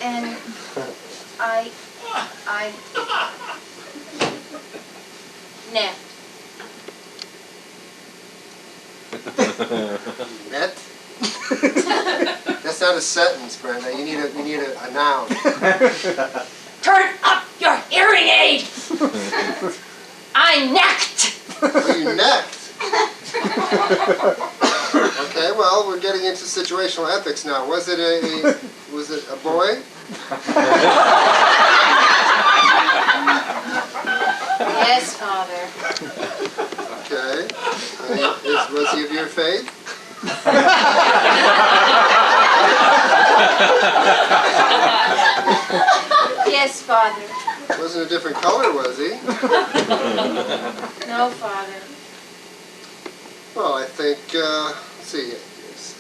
And I napped. Net? That's not a sentence, Brenda. You need a noun. Turn up your hearing aid! I necked. Oh, you necked. Okay, well, we're getting into situational ethics now. Was it a boy? Yes, Father. Okay. Was he of your faith? Yes, Father. Wasn't a different color, was he? No, Father. Well, I think, let's see,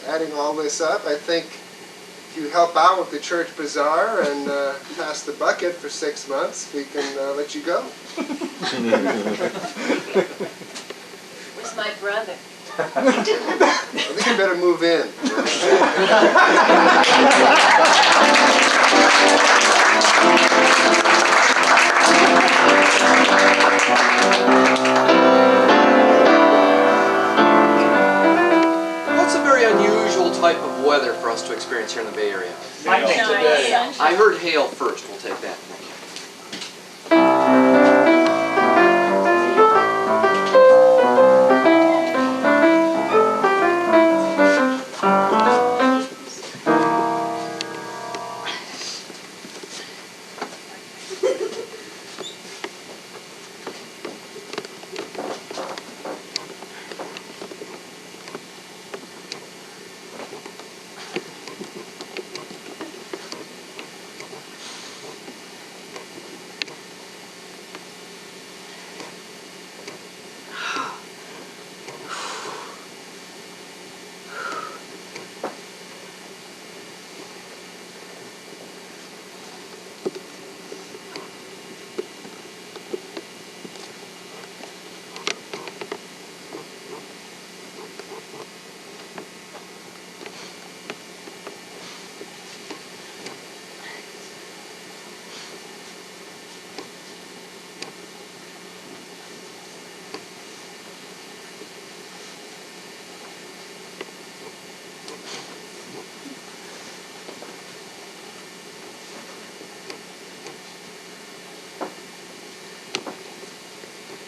adding all this up, I think if you help out with the church bazaar and pass the bucket for 6 months, we can let you go. Where's my brother? I think you better move in. What's a very unusual type of weather for us to experience here in the Bay Area? Lightning today. I heard hail first. We'll take that. Thank you.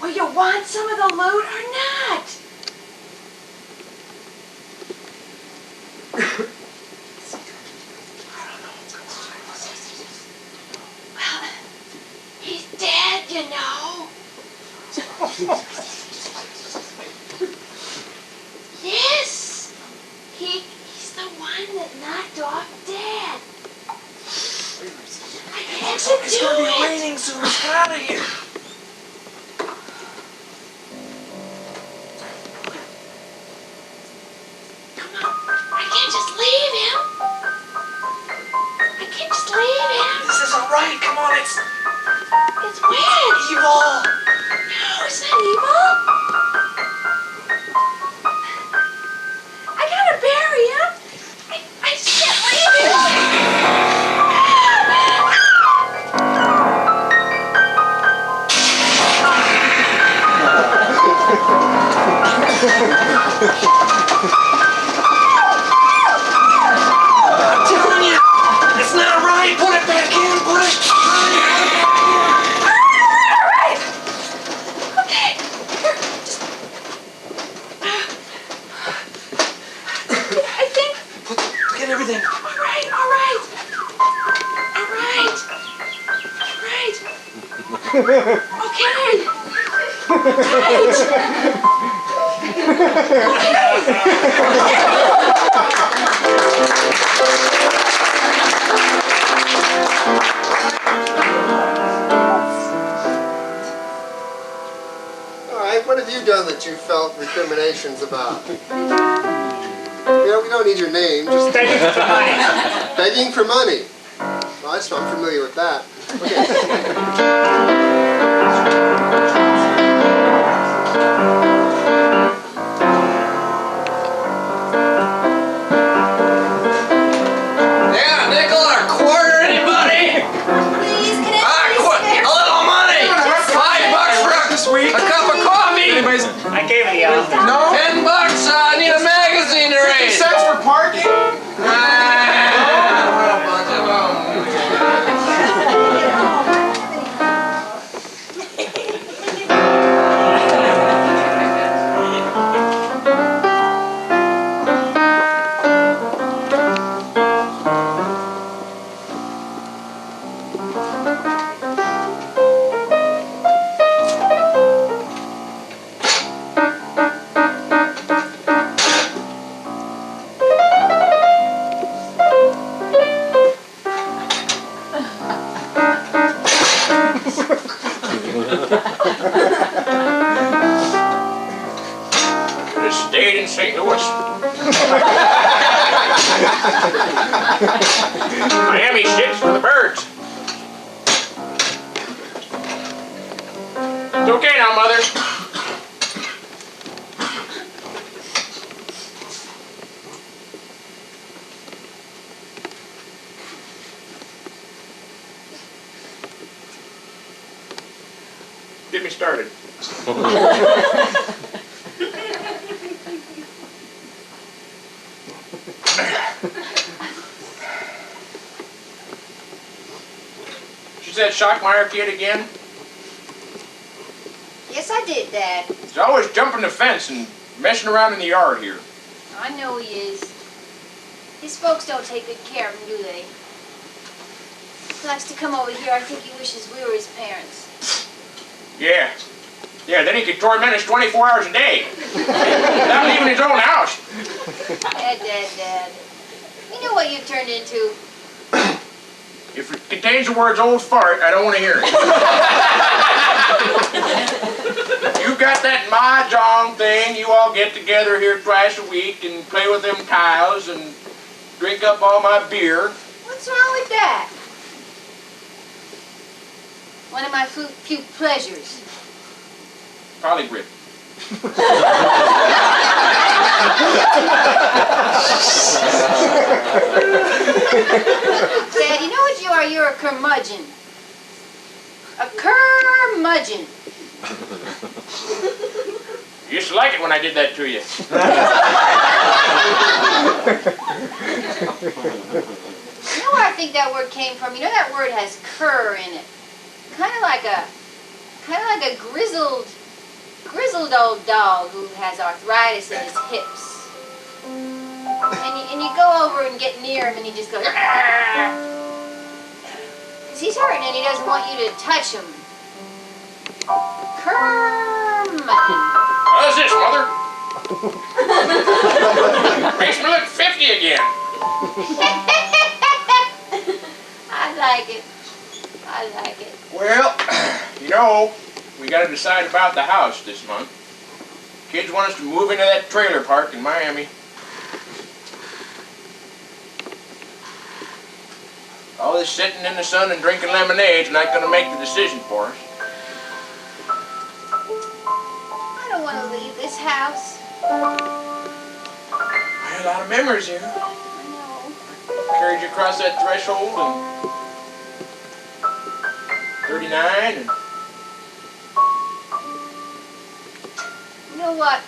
Well, you want some of the loot or not? Well, he's dead, you know. Yes, he's the one that knocked off Dad. I had to do it. It's gonna be raining soon. Let's get out of here. Come on, I can't just leave him. I can't just leave him. This isn't right. Come on, it's weird. evil. No, it's not evil. I gotta bury him. I just can't leave him. I'm telling you, it's not right. Put it back in. Put it back All right. Okay. Here, just. I think. Get everything. All right. Okay. All right, what have you done that you felt recriminations about? We don't need your name, just Begging for money. begging for money. Well, I'm familiar with that. Yeah, nickel or a quarter, anybody? Please, can A little money. $5 for a cup of coffee. Anybody's I gave it the offer. no? $10. I need a magazine to 50 read. cents for parking? What a bunch of them. in St. Louis. Miami 6 for the birds. It's okay now, Mother. Get me started. She's that Shockmeyer kid again? Yes, I did, Dad. He's always jumping the fence and messing around in the yard here. I know he is. His folks don't take good care of him, do they? He likes to come over here. I think he wishes we were his parents. Yeah. Yeah, then he could torment us 24 hours a day. Without leaving his own house. Dad. You know what you've turned into? If it contains the words old fart, I don't want to hear it. You got that mahjong thing. You all get together here twice a week and play with them tiles and drink up all my beer. What's wrong with that? One of my few pleasures. Probably grip. Dad, you know what you are? You're a curmudgeon. A curmudgeon. You used to like it when I did that to you. You know where I think that word came from? You know that word has cur in it. Kind of like a grizzled old dog who has arthritis in his hips. And you go over and get near him and he just goes, because he's hurting and he doesn't want you to touch him. Curmudgeon. How's this, Mother? Makes me look 50 again. I like it. Well, you know, we got to decide about the house this month. Kids want us to move into that trailer park in Miami. All this sitting in the sun and drinking lemonade's not going to make the decision for us. I don't want to leave this house. I had a lot of memories here. I know. Carried you across that threshold and 39 and... You know what?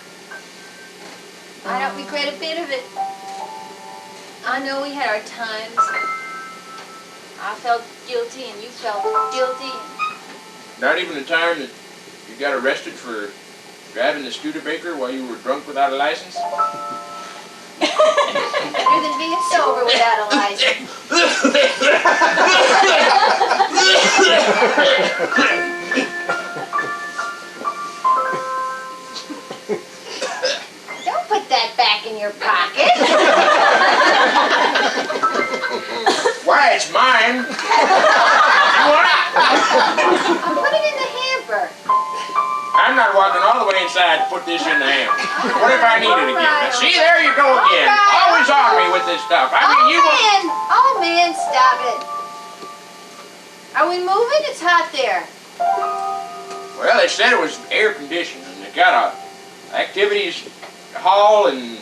I don't regret a bit of it. I know we had our times. I felt guilty and you felt guilty. Not even the time that you got arrested for driving the Studebaker while you were drunk without a license? Better than being sober without a license. Don't put that back in your pocket. Why, it's mine. You want it? I'll put it in the hamper. I'm not walking all the way inside to put this in the hamper. What if I need it again? Now, see, there you go again. Always on me with this stuff. I mean, you won't... Oh man, stop it. Are we moving? It's hot there. Well, they said it was air conditioned, and they got a activities hall and...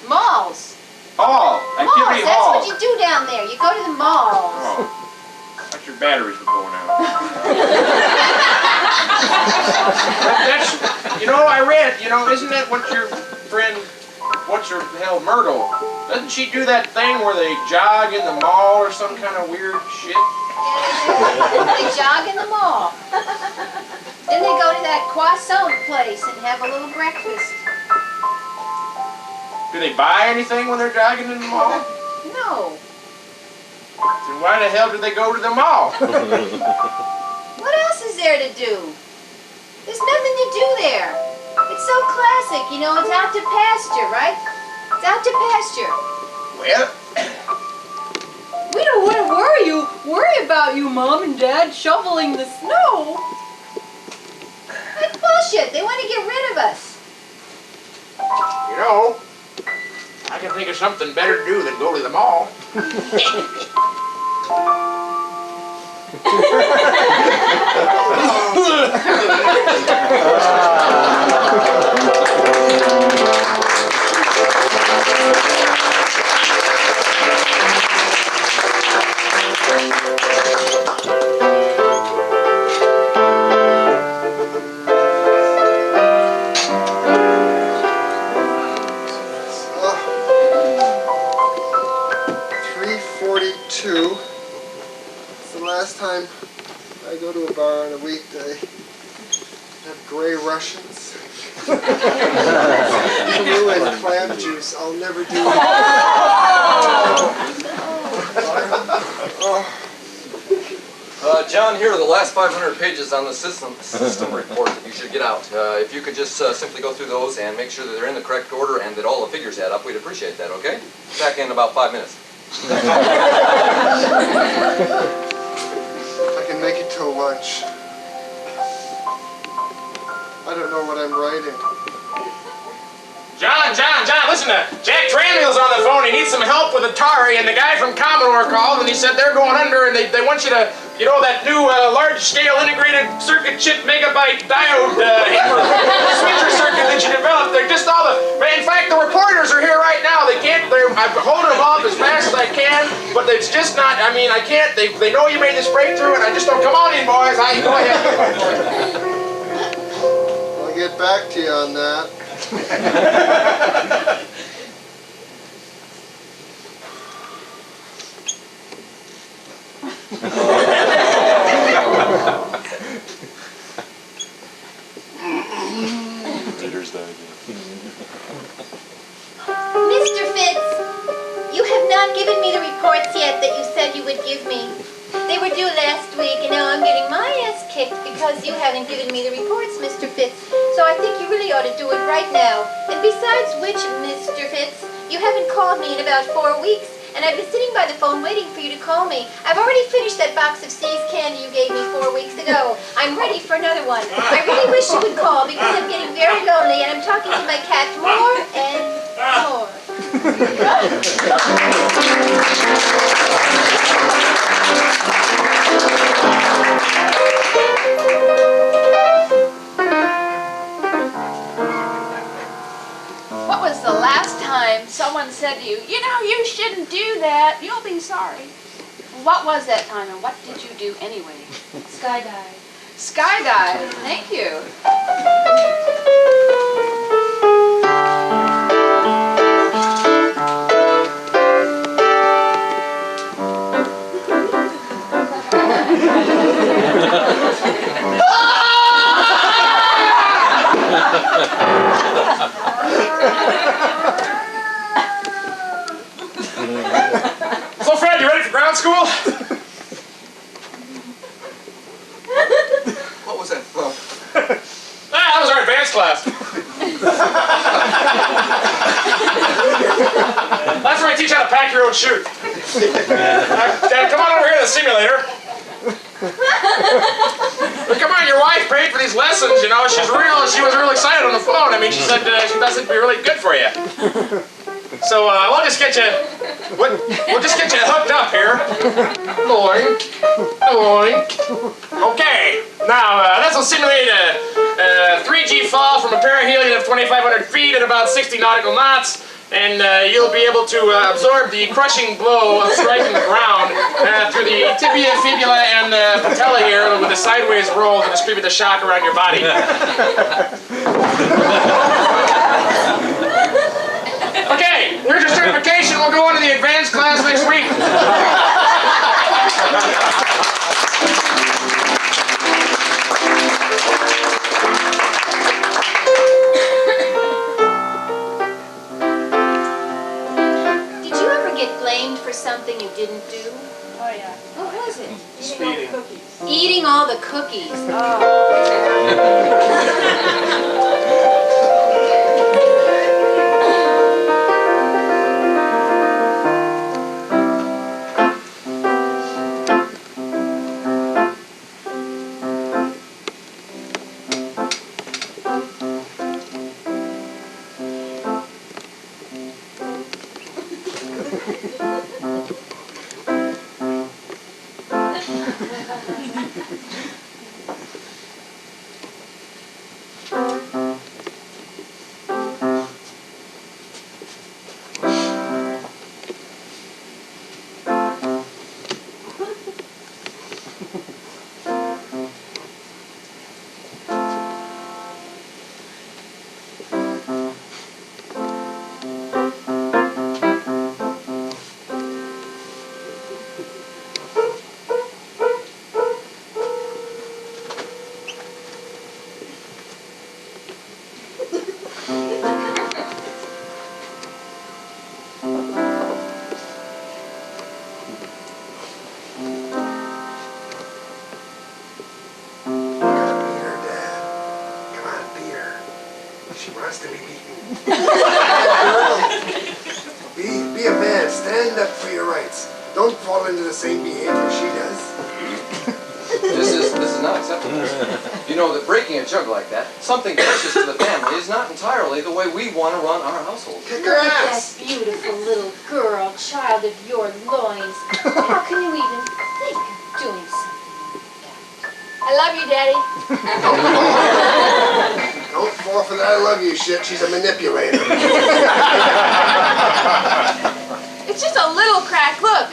Malls. Hall. Activity Malls, hall. that's what you do down there. You go to the malls. Oh. Thought your batteries were going out. That's, you know, I read, you know, isn't that what your friend, what's her hell, Myrtle, doesn't she do that thing where they jog in the mall or some kind of weird shit? Yeah, they jog in the mall. Then they go to that croissant place and have a little breakfast. Do they buy anything when they're jogging in the mall? No. Then why the hell do they go to the mall? What else is there to do? There's nothing to do there. It's so classic, you know, it's out to pasture, right? It's out to pasture. Well, We don't want to worry about you, Mom and Dad, shoveling the snow. That's bullshit. They want to get rid of us. know, I can think of something better to do than go to the mall. It's the last time I go to a bar on a weekday. Have gray Russians. Blue and clam juice. I'll never do it. John, here are the last 500 pages on the system report that you should get out. If you could just simply go through those and make sure that they're in the correct order and that all the figures add up, we'd appreciate that, okay? Back in about 5 minutes. I can make it till lunch. I don't know what I'm writing. John, listen to Jack Tranville's on the phone. He needs some help with Atari, and the guy from Commodore called, and he said they're going under, and they want you to, you know, that new large-scale integrated circuit chip megabyte diode switcher circuit that you developed. They're just all the, in fact, the reporters are here right now. I'm holding them off as fast as I can, but it's just not, I mean, I can't, they know you made this breakthrough, and I just don't, come on in, boys. Go ahead. I'll get back to you on that. Mr. Fitz, you have not given me the reports yet that you said you would give me. They were due last week, and now I'm getting my ass kicked because you haven't given me the reports, Mr. Fitz. So I think you really ought to do it right now. And besides which, Mr. Fitz, you haven't called me in about 4 weeks, and I've been sitting by the phone waiting for you to call me. I've already finished that box of See's candy you gave me 4 weeks ago. I'm ready for another one. I really wish you would call because I'm getting very lonely, and I'm talking to my cat more and more. What was the last time someone said to you, you know, you shouldn't do that, you'll be sorry? What was that time and what did you do anyway? Skydive. Skydive, thank you. So, Fred, you ready for ground school? What was that from? That was our advanced class. That's where I teach how to pack your own chute. Dad, come on over here to the simulator. But come on, your wife paid for these lessons, you know. She was real excited on the phone. I mean, she said she thought it'd be really good for you. So we'll just get you hooked up here. Boing. Okay. Now this will simulate a 3G fall from a perihelion of 2,500 feet at about 60 nautical knots. And you'll be able to absorb the crushing blow of striking the ground through the tibia, fibula, and patella here with a sideways roll to distribute the shock around your body. Okay, here's your certification. We'll go on to the advanced class next week. For something you didn't do? Oh yeah. What was it? Speeding. Eating all the cookies. Oh. She wants to be beaten. Be a man. Stand up for your rights. Don't fall into the same behavior she does. This is not acceptable. You know that breaking a jug like that, something precious to the family, is not entirely the way we want to run our household. Kick her Look at ass. that beautiful little girl, child of your loins. How can you even think of doing something I love you, Daddy. Don't fall for that I love you shit. She's a manipulator. It's just a little crack. Look,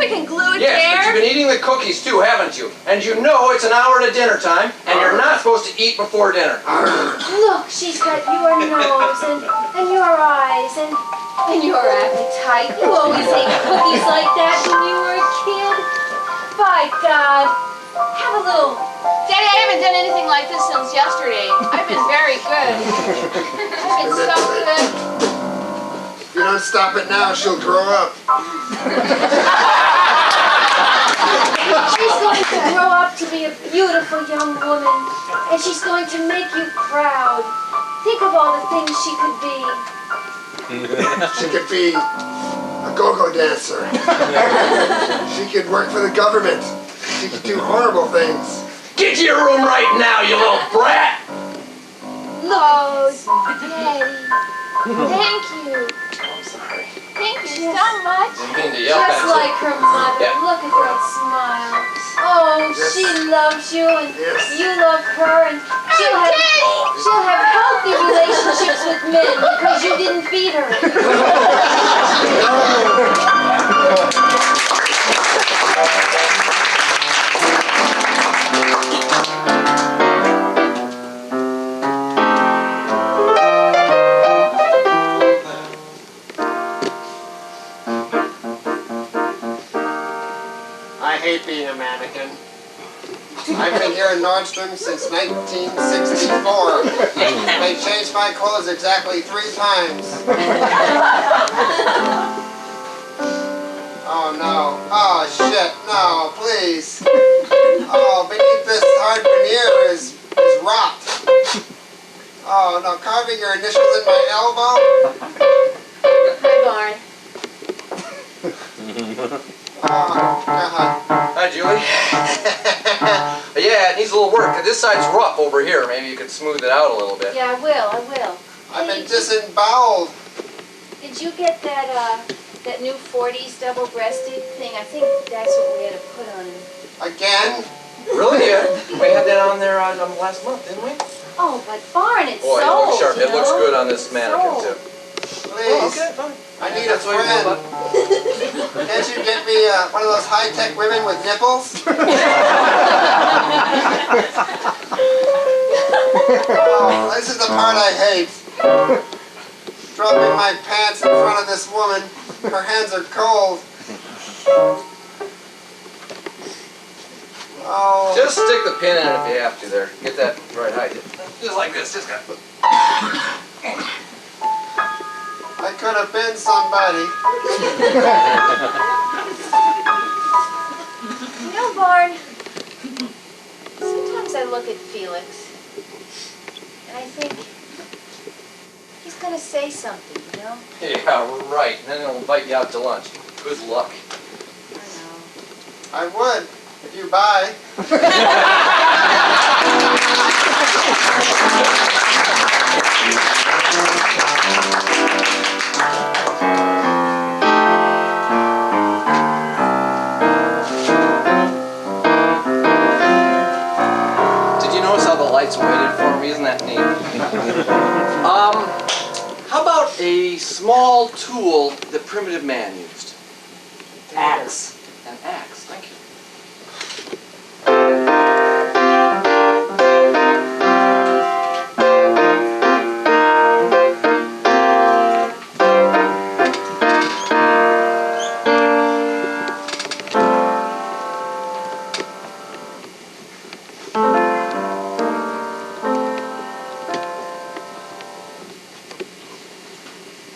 we can glue it Yes, but there. you've been eating the cookies too, haven't you? And you know it's an hour to dinner time, and you're not supposed to eat before dinner. Look, she's got your nose and your eyes and your appetite. You always ate cookies like that when you were a kid. By God, have a little. Daddy, I haven't done anything like this since yesterday. I've been very good. I've been so good. If you don't stop it now, she'll grow up. She's going to grow up to be a beautiful young woman, and she's going to make you proud. Think of all the things she could be. She could be a go-go dancer. She could work for the government. She could do horrible things. Get to your room right now, you little brat! Look, Daddy. Thank you. I'm sorry. Thank you so much. Didn't mean to yell Just at you. like her mother. Yeah. Look at that smile. Oh, Yes. she loves you and Yes. you love her and she'll have healthy relationships with men because you didn't feed her. I hate being a mannequin. I've been here in Nordstrom since 1964. They changed my clothes exactly 3 times. Oh no. Oh shit, no, please. Oh, beneath this hard veneer is rot. Oh no, carving your initials in my elbow? Hi, Barn. Oh, God. Hi, Julie. Yeah, it needs a little work. This side's rough over here. Maybe you could smooth it out a little bit. Yeah, I will. I've Hey, been disemboweled. did you get that new 40s double-breasted thing? I think that's what we had to put on him. Again? Really? We had that on there last month, didn't we? Oh, but Barn, it's Boy, it sold, looks sharp. you It looks know? good on this mannequin, Sold. too. Please. Oh, okay, fine. I need a That's the way you feel friend. about it. Can't you get me one of those high-tech women with nipples? Oh, this is the part I hate. Dropping my pants in front of this woman. Her hands are cold. Oh. Just stick the pin in it if you have to there. Get that right height. Just like this. Just got. I could have been somebody. You know, Barn, sometimes I look at Felix, and I think he's going to say something, you know? Yeah, right. And then he'll invite you out to lunch. Good luck. I know. I would, if you buy. How about a small tool that primitive man used? Axe. An axe, thank you.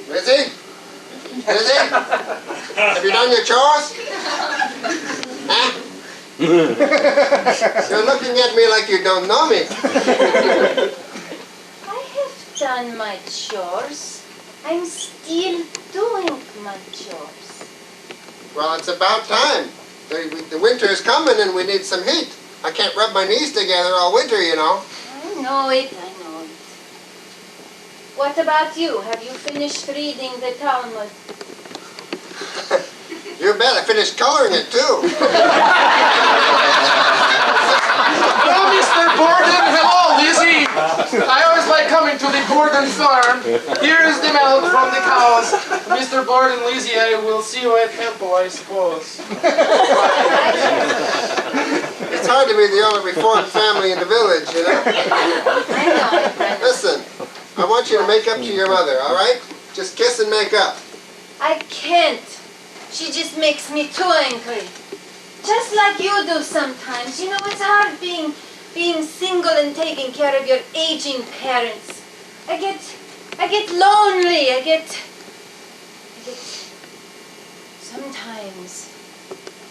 Lizzie? Lizzie? Have you done your chores? Huh? You're looking at me like you don't know me. I have done my chores. I'm still doing my chores. Well, it's about time. The winter is coming and we need some heat. I can't rub my knees together all winter, you know. I know it, I know it. What about you? Have you finished reading the Talmud? You bet, I finished coloring it too. Hello, Mr. Borden. Hello, Lizzie. I always like coming to the Borden farm. Here is the milk from the cows. Mr. Borden, Lizzie, I will see you at temple, I suppose. It's hard to be the only reformed family in the village, you know. I know it. Listen, I want you to make up to your mother, all right? Just kiss and make up. I can't. She just makes me too angry. Just like you do sometimes. You know, it's hard being single and taking care of your aging parents. I get lonely. I get sometimes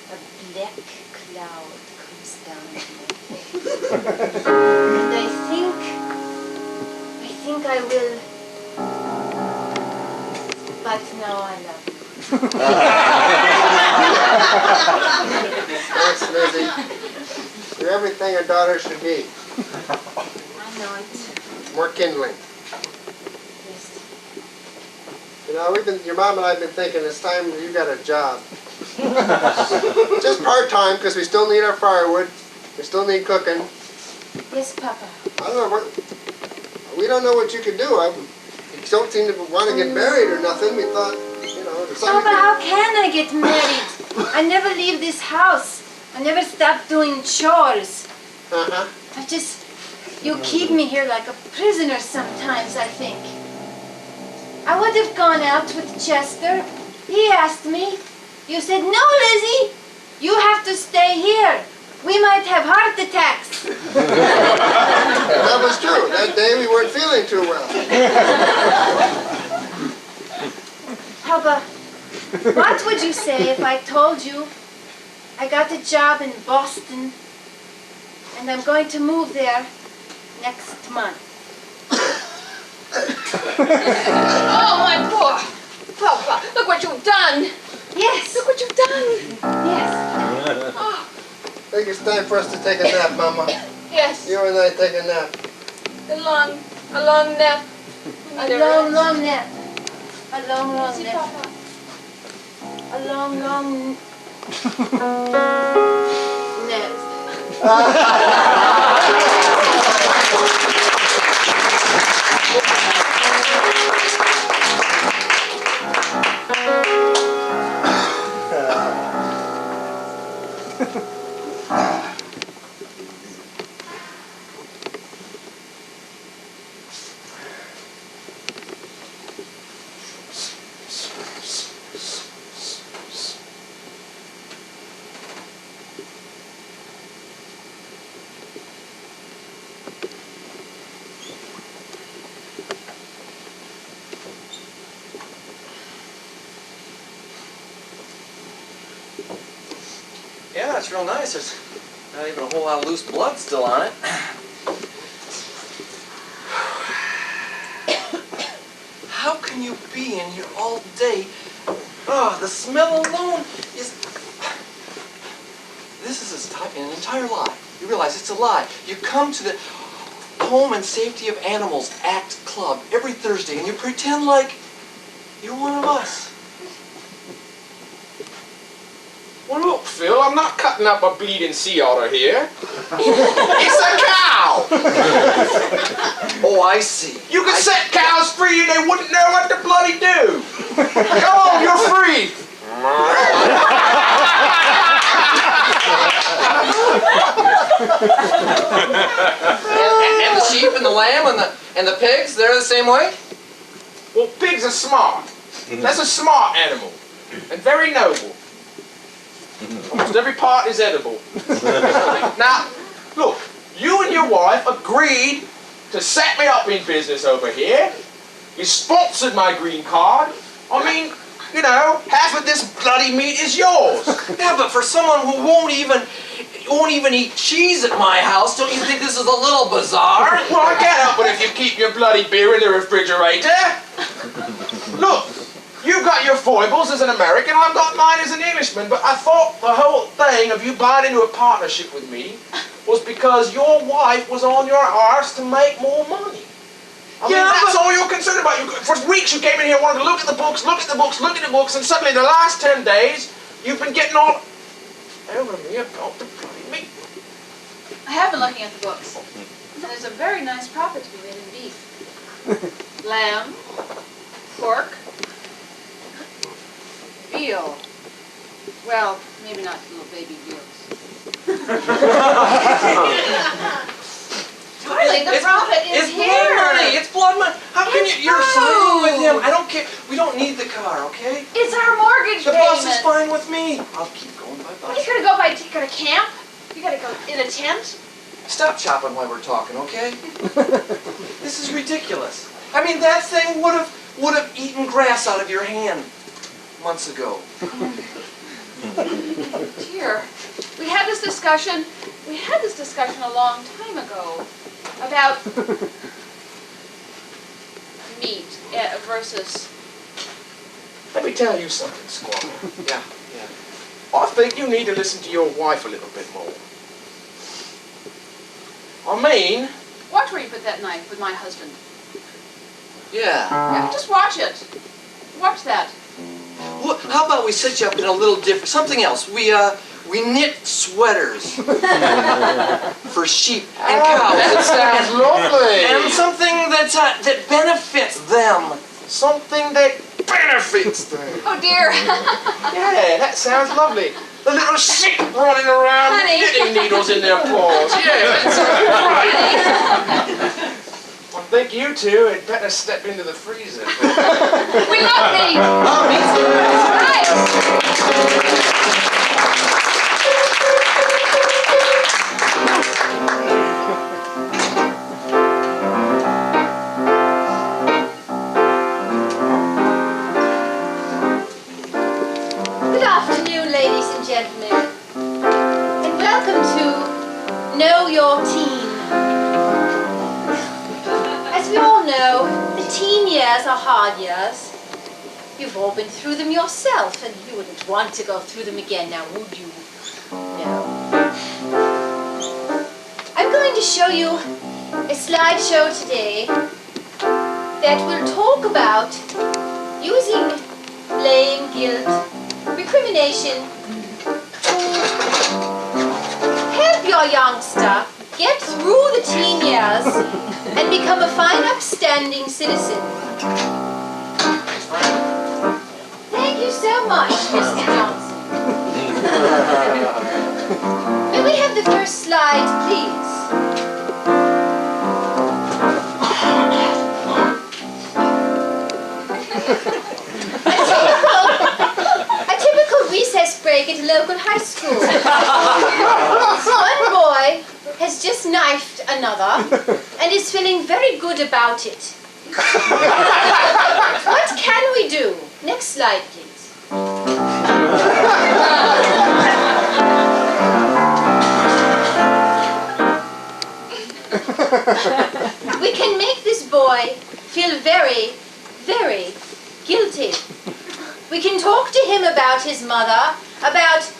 a black cloud comes down on my face. And I think I will, but no, I love you. Thanks, Lizzie. You're everything a daughter should be. I know it. More kindling. Yes. You know, your mom and I have been thinking it's time you got a job. Just part-time, because we still need our firewood. We still need cooking. Yes, Papa. I don't know, we don't know what you can do. You don't seem to want to get married or nothing. We thought, you know, there's something. Papa, how can I get married? I never leave this house. I never stop doing chores. Uh-huh. You keep me here like a prisoner sometimes, I think. I would have gone out with Chester. He asked me. You said, no, Lizzie, you have to stay here. We might have heart attacks. That was true. That day we weren't feeling too well. Papa, what would you say if I told you I got a job in Boston and I'm going to move there next month? Oh, my poor Papa, look what you've done. Yes. Look what you've done. Yes. Oh, I think it's time for us to take a nap, Mama. yes. You and I take a nap. A long nap. A long, long nap. A long, long See, nap. Papa. A long, long nap. Yeah, it's real nice. There's not even a whole lot of loose blood still on it. How can you be in here all day? Oh, the smell alone is... This is an entire lie. You realize it's a lie. You come to the Home and Safety of Animals Act Club every Thursday and you pretend like you're one of us. Well, look, Phil, I'm not cutting up a bleeding sea otter here. It's a cow! Oh, I see. You can set cows free and they wouldn't know what to bloody do. Go on, you're free. And the sheep and the lamb and the pigs, they're the same way? Well, pigs are smart. That's a smart animal. And very noble. Almost every part is edible. Now, look, you and your wife agreed to set me up in business over here. You sponsored my green card. I mean, you know, half of this bloody meat is yours. Yeah, but for someone who won't even eat cheese at my house, don't you think this is a little bizarre? Well, I can't help it if you keep your bloody beer in the refrigerator. Look, you've got your foibles as an American, I've got mine as an Englishman, but I thought the whole thing of you buying into a partnership with me was because your wife was on your arse to make more money. I mean, that's all you're concerned about. For weeks you came in here wanting to look at the books, look at the books, look at the books, and suddenly the last 10 days, you've been getting all over me about the bloody meat. I have been looking at the books. There's a very nice profit to be made in beef. Lamb, pork, veal. Well, maybe not little baby veals. Really, the profit is It's here. blood money. It's blood money. How can you're siding with him? I don't care. We don't need the car, okay? It's our mortgage The payment. bus is fine with me. I'll keep going by What, bus. you gotta go to camp? You gotta go in a tent? Stop chopping while we're talking, okay? This is ridiculous. I mean, that thing would have eaten grass out of your hand months ago. Dear, we had this discussion a long time ago about meat versus. Let me tell you something, Squire. Yeah. I think you need to listen to your wife a little bit more. I mean, Watch where you put that knife with my husband. Yeah. Yeah, just watch it. Watch that. Well, how about we set you up in a little different, something else. We knit sweaters for sheep and cows. that sounds lovely. And something that benefits them. Something that benefits them. Oh dear. Yeah, that sounds lovely. The little sheep running around with Honey. knitting needles in their paws. Yeah, that sounds right. I think you two had better step into the freezer. We love meat. Oh, me too. Right. Good afternoon, ladies and gentlemen, and welcome to Know Your Teen. As we all know, the teen years are hard years. You've all been through them yourself, and you wouldn't want to go through them again now, would you? No. I'm going to show you a slideshow today that will talk about using blame, guilt, recrimination to help your youngster get through the teen years and become a fine, upstanding citizen. Thank you so much, Mr. Johnson. May we have the first slide, please? A typical recess break at a local high school. One boy has just knifed another and is feeling very good about it. What can we do? Next slide, please. We can make this boy feel very, very guilty. We can talk to him about his mother, about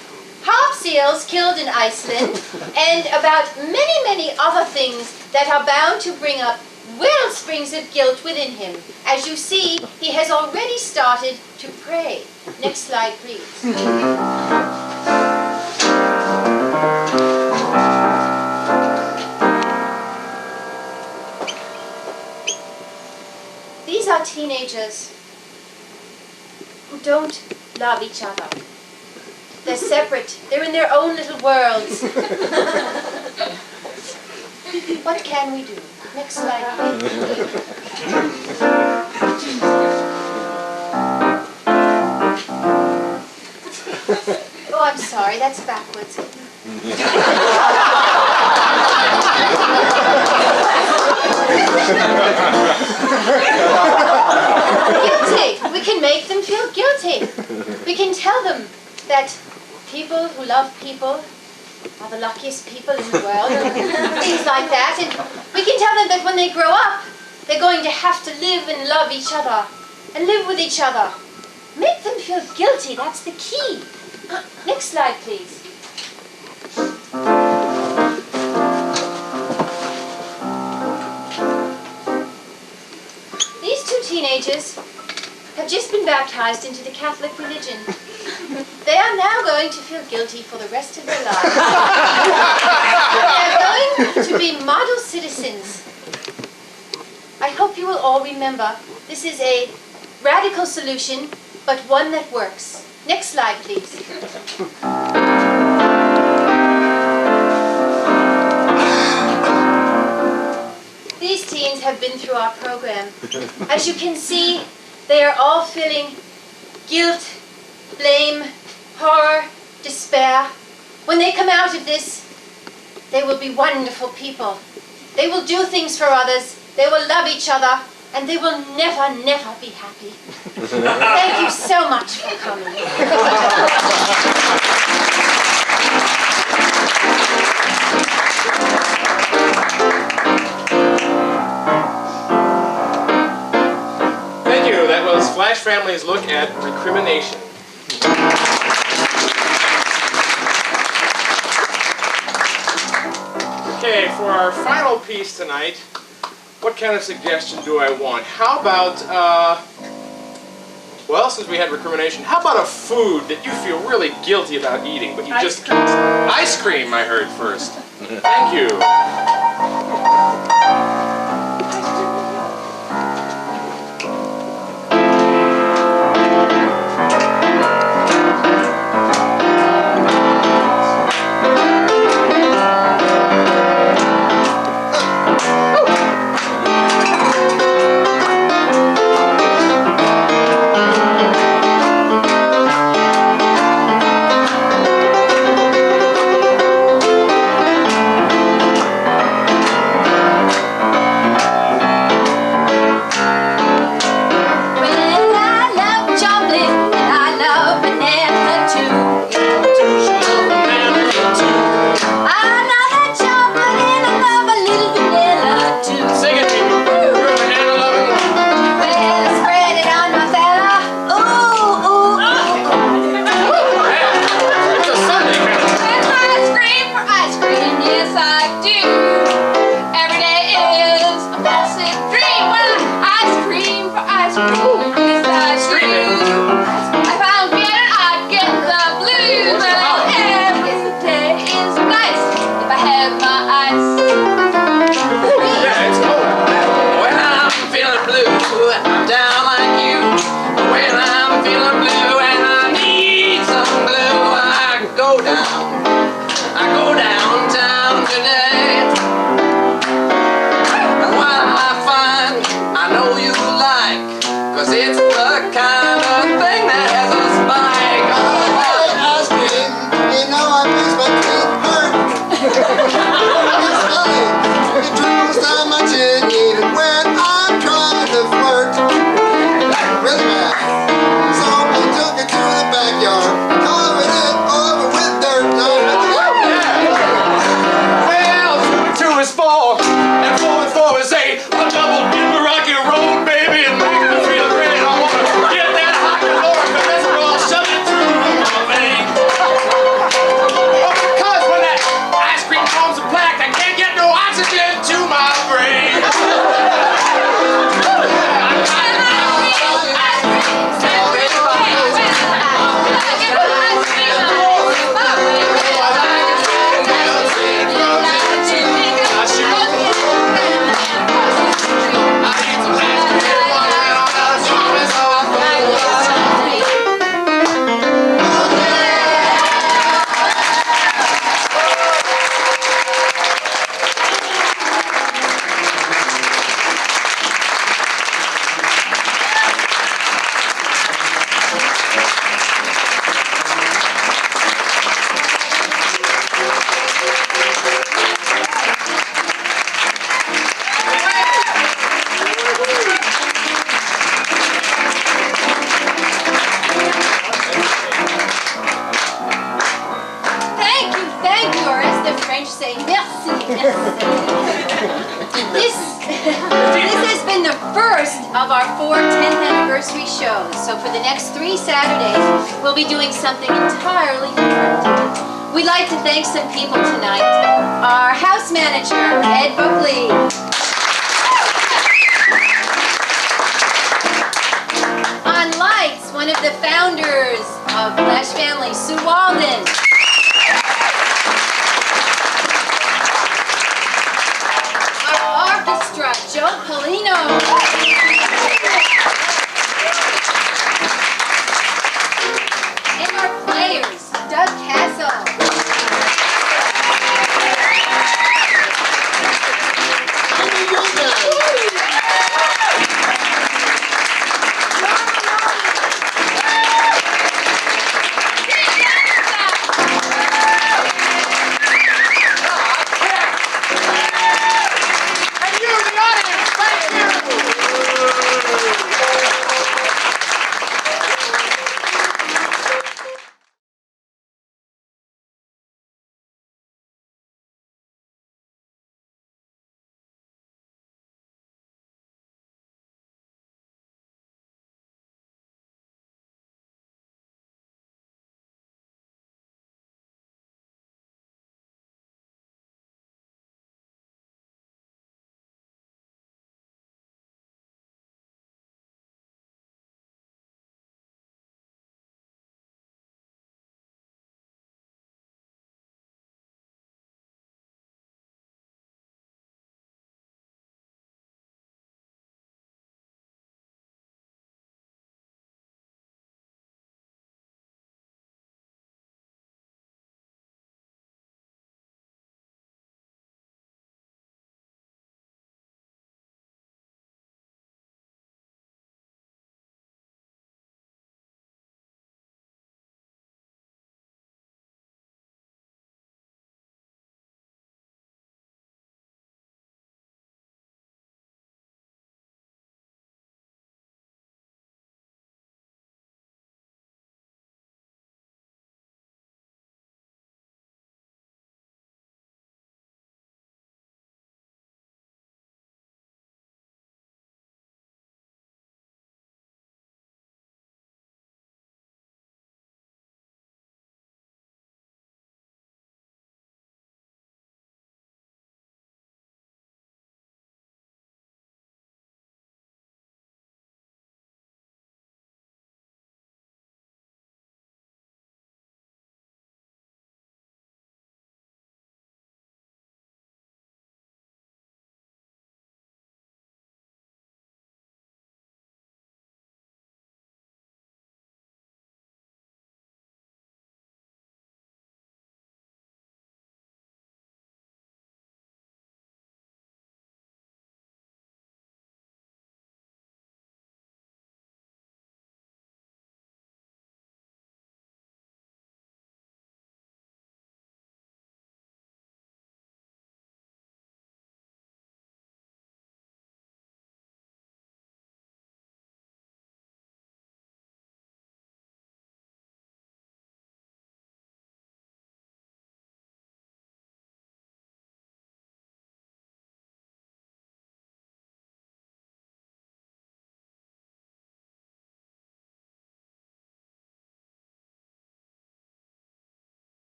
harp seals killed in Iceland, and about many, many other things that are bound to bring up well springs of guilt within him. As you see, he has already started to pray. Next slide, please. These are teenagers who don't love each other. They're separate. They're in their own little worlds. What can we do? Next slide, please. Oh, I'm sorry, that's backwards. Guilty. We can make them feel guilty. We can tell them that people who love people are the luckiest people in the world, and things like that. And we can tell them that when they grow up, they're going to have to live and love each other and live with each other. Make them feel guilty. That's the key. Next slide, please. These two teenagers have just been baptized into the Catholic religion. They are now going to feel guilty for the rest of their lives. They are going to be model citizens. I hope you will all remember this is a radical solution, but one that works. Next slide, please. These teens have been through our program. As you can see, they are all feeling guilt, blame, horror, despair. When they come out of this, they will be wonderful people. They will do things for others, they will love each other, and they will never, never be happy. Thank you so much for coming. Thank you. That was Flash Family's look at recrimination. Okay, for our final piece tonight, what kind of suggestion do I want? How about, well, since we had recrimination, how about a food that you feel really guilty about eating, but you just... Ice cream, I heard first. Thank you. And 4 and 4 is 8. A double dipper rocky road, baby, and make me feel great. of our 10th anniversary shows. So for the next 3 Saturdays, we'll be doing something entirely different. We'd like to thank some people tonight. Our house manager, Ed Buckley. On lights, one of the founders of Flash Family, Sue Walden.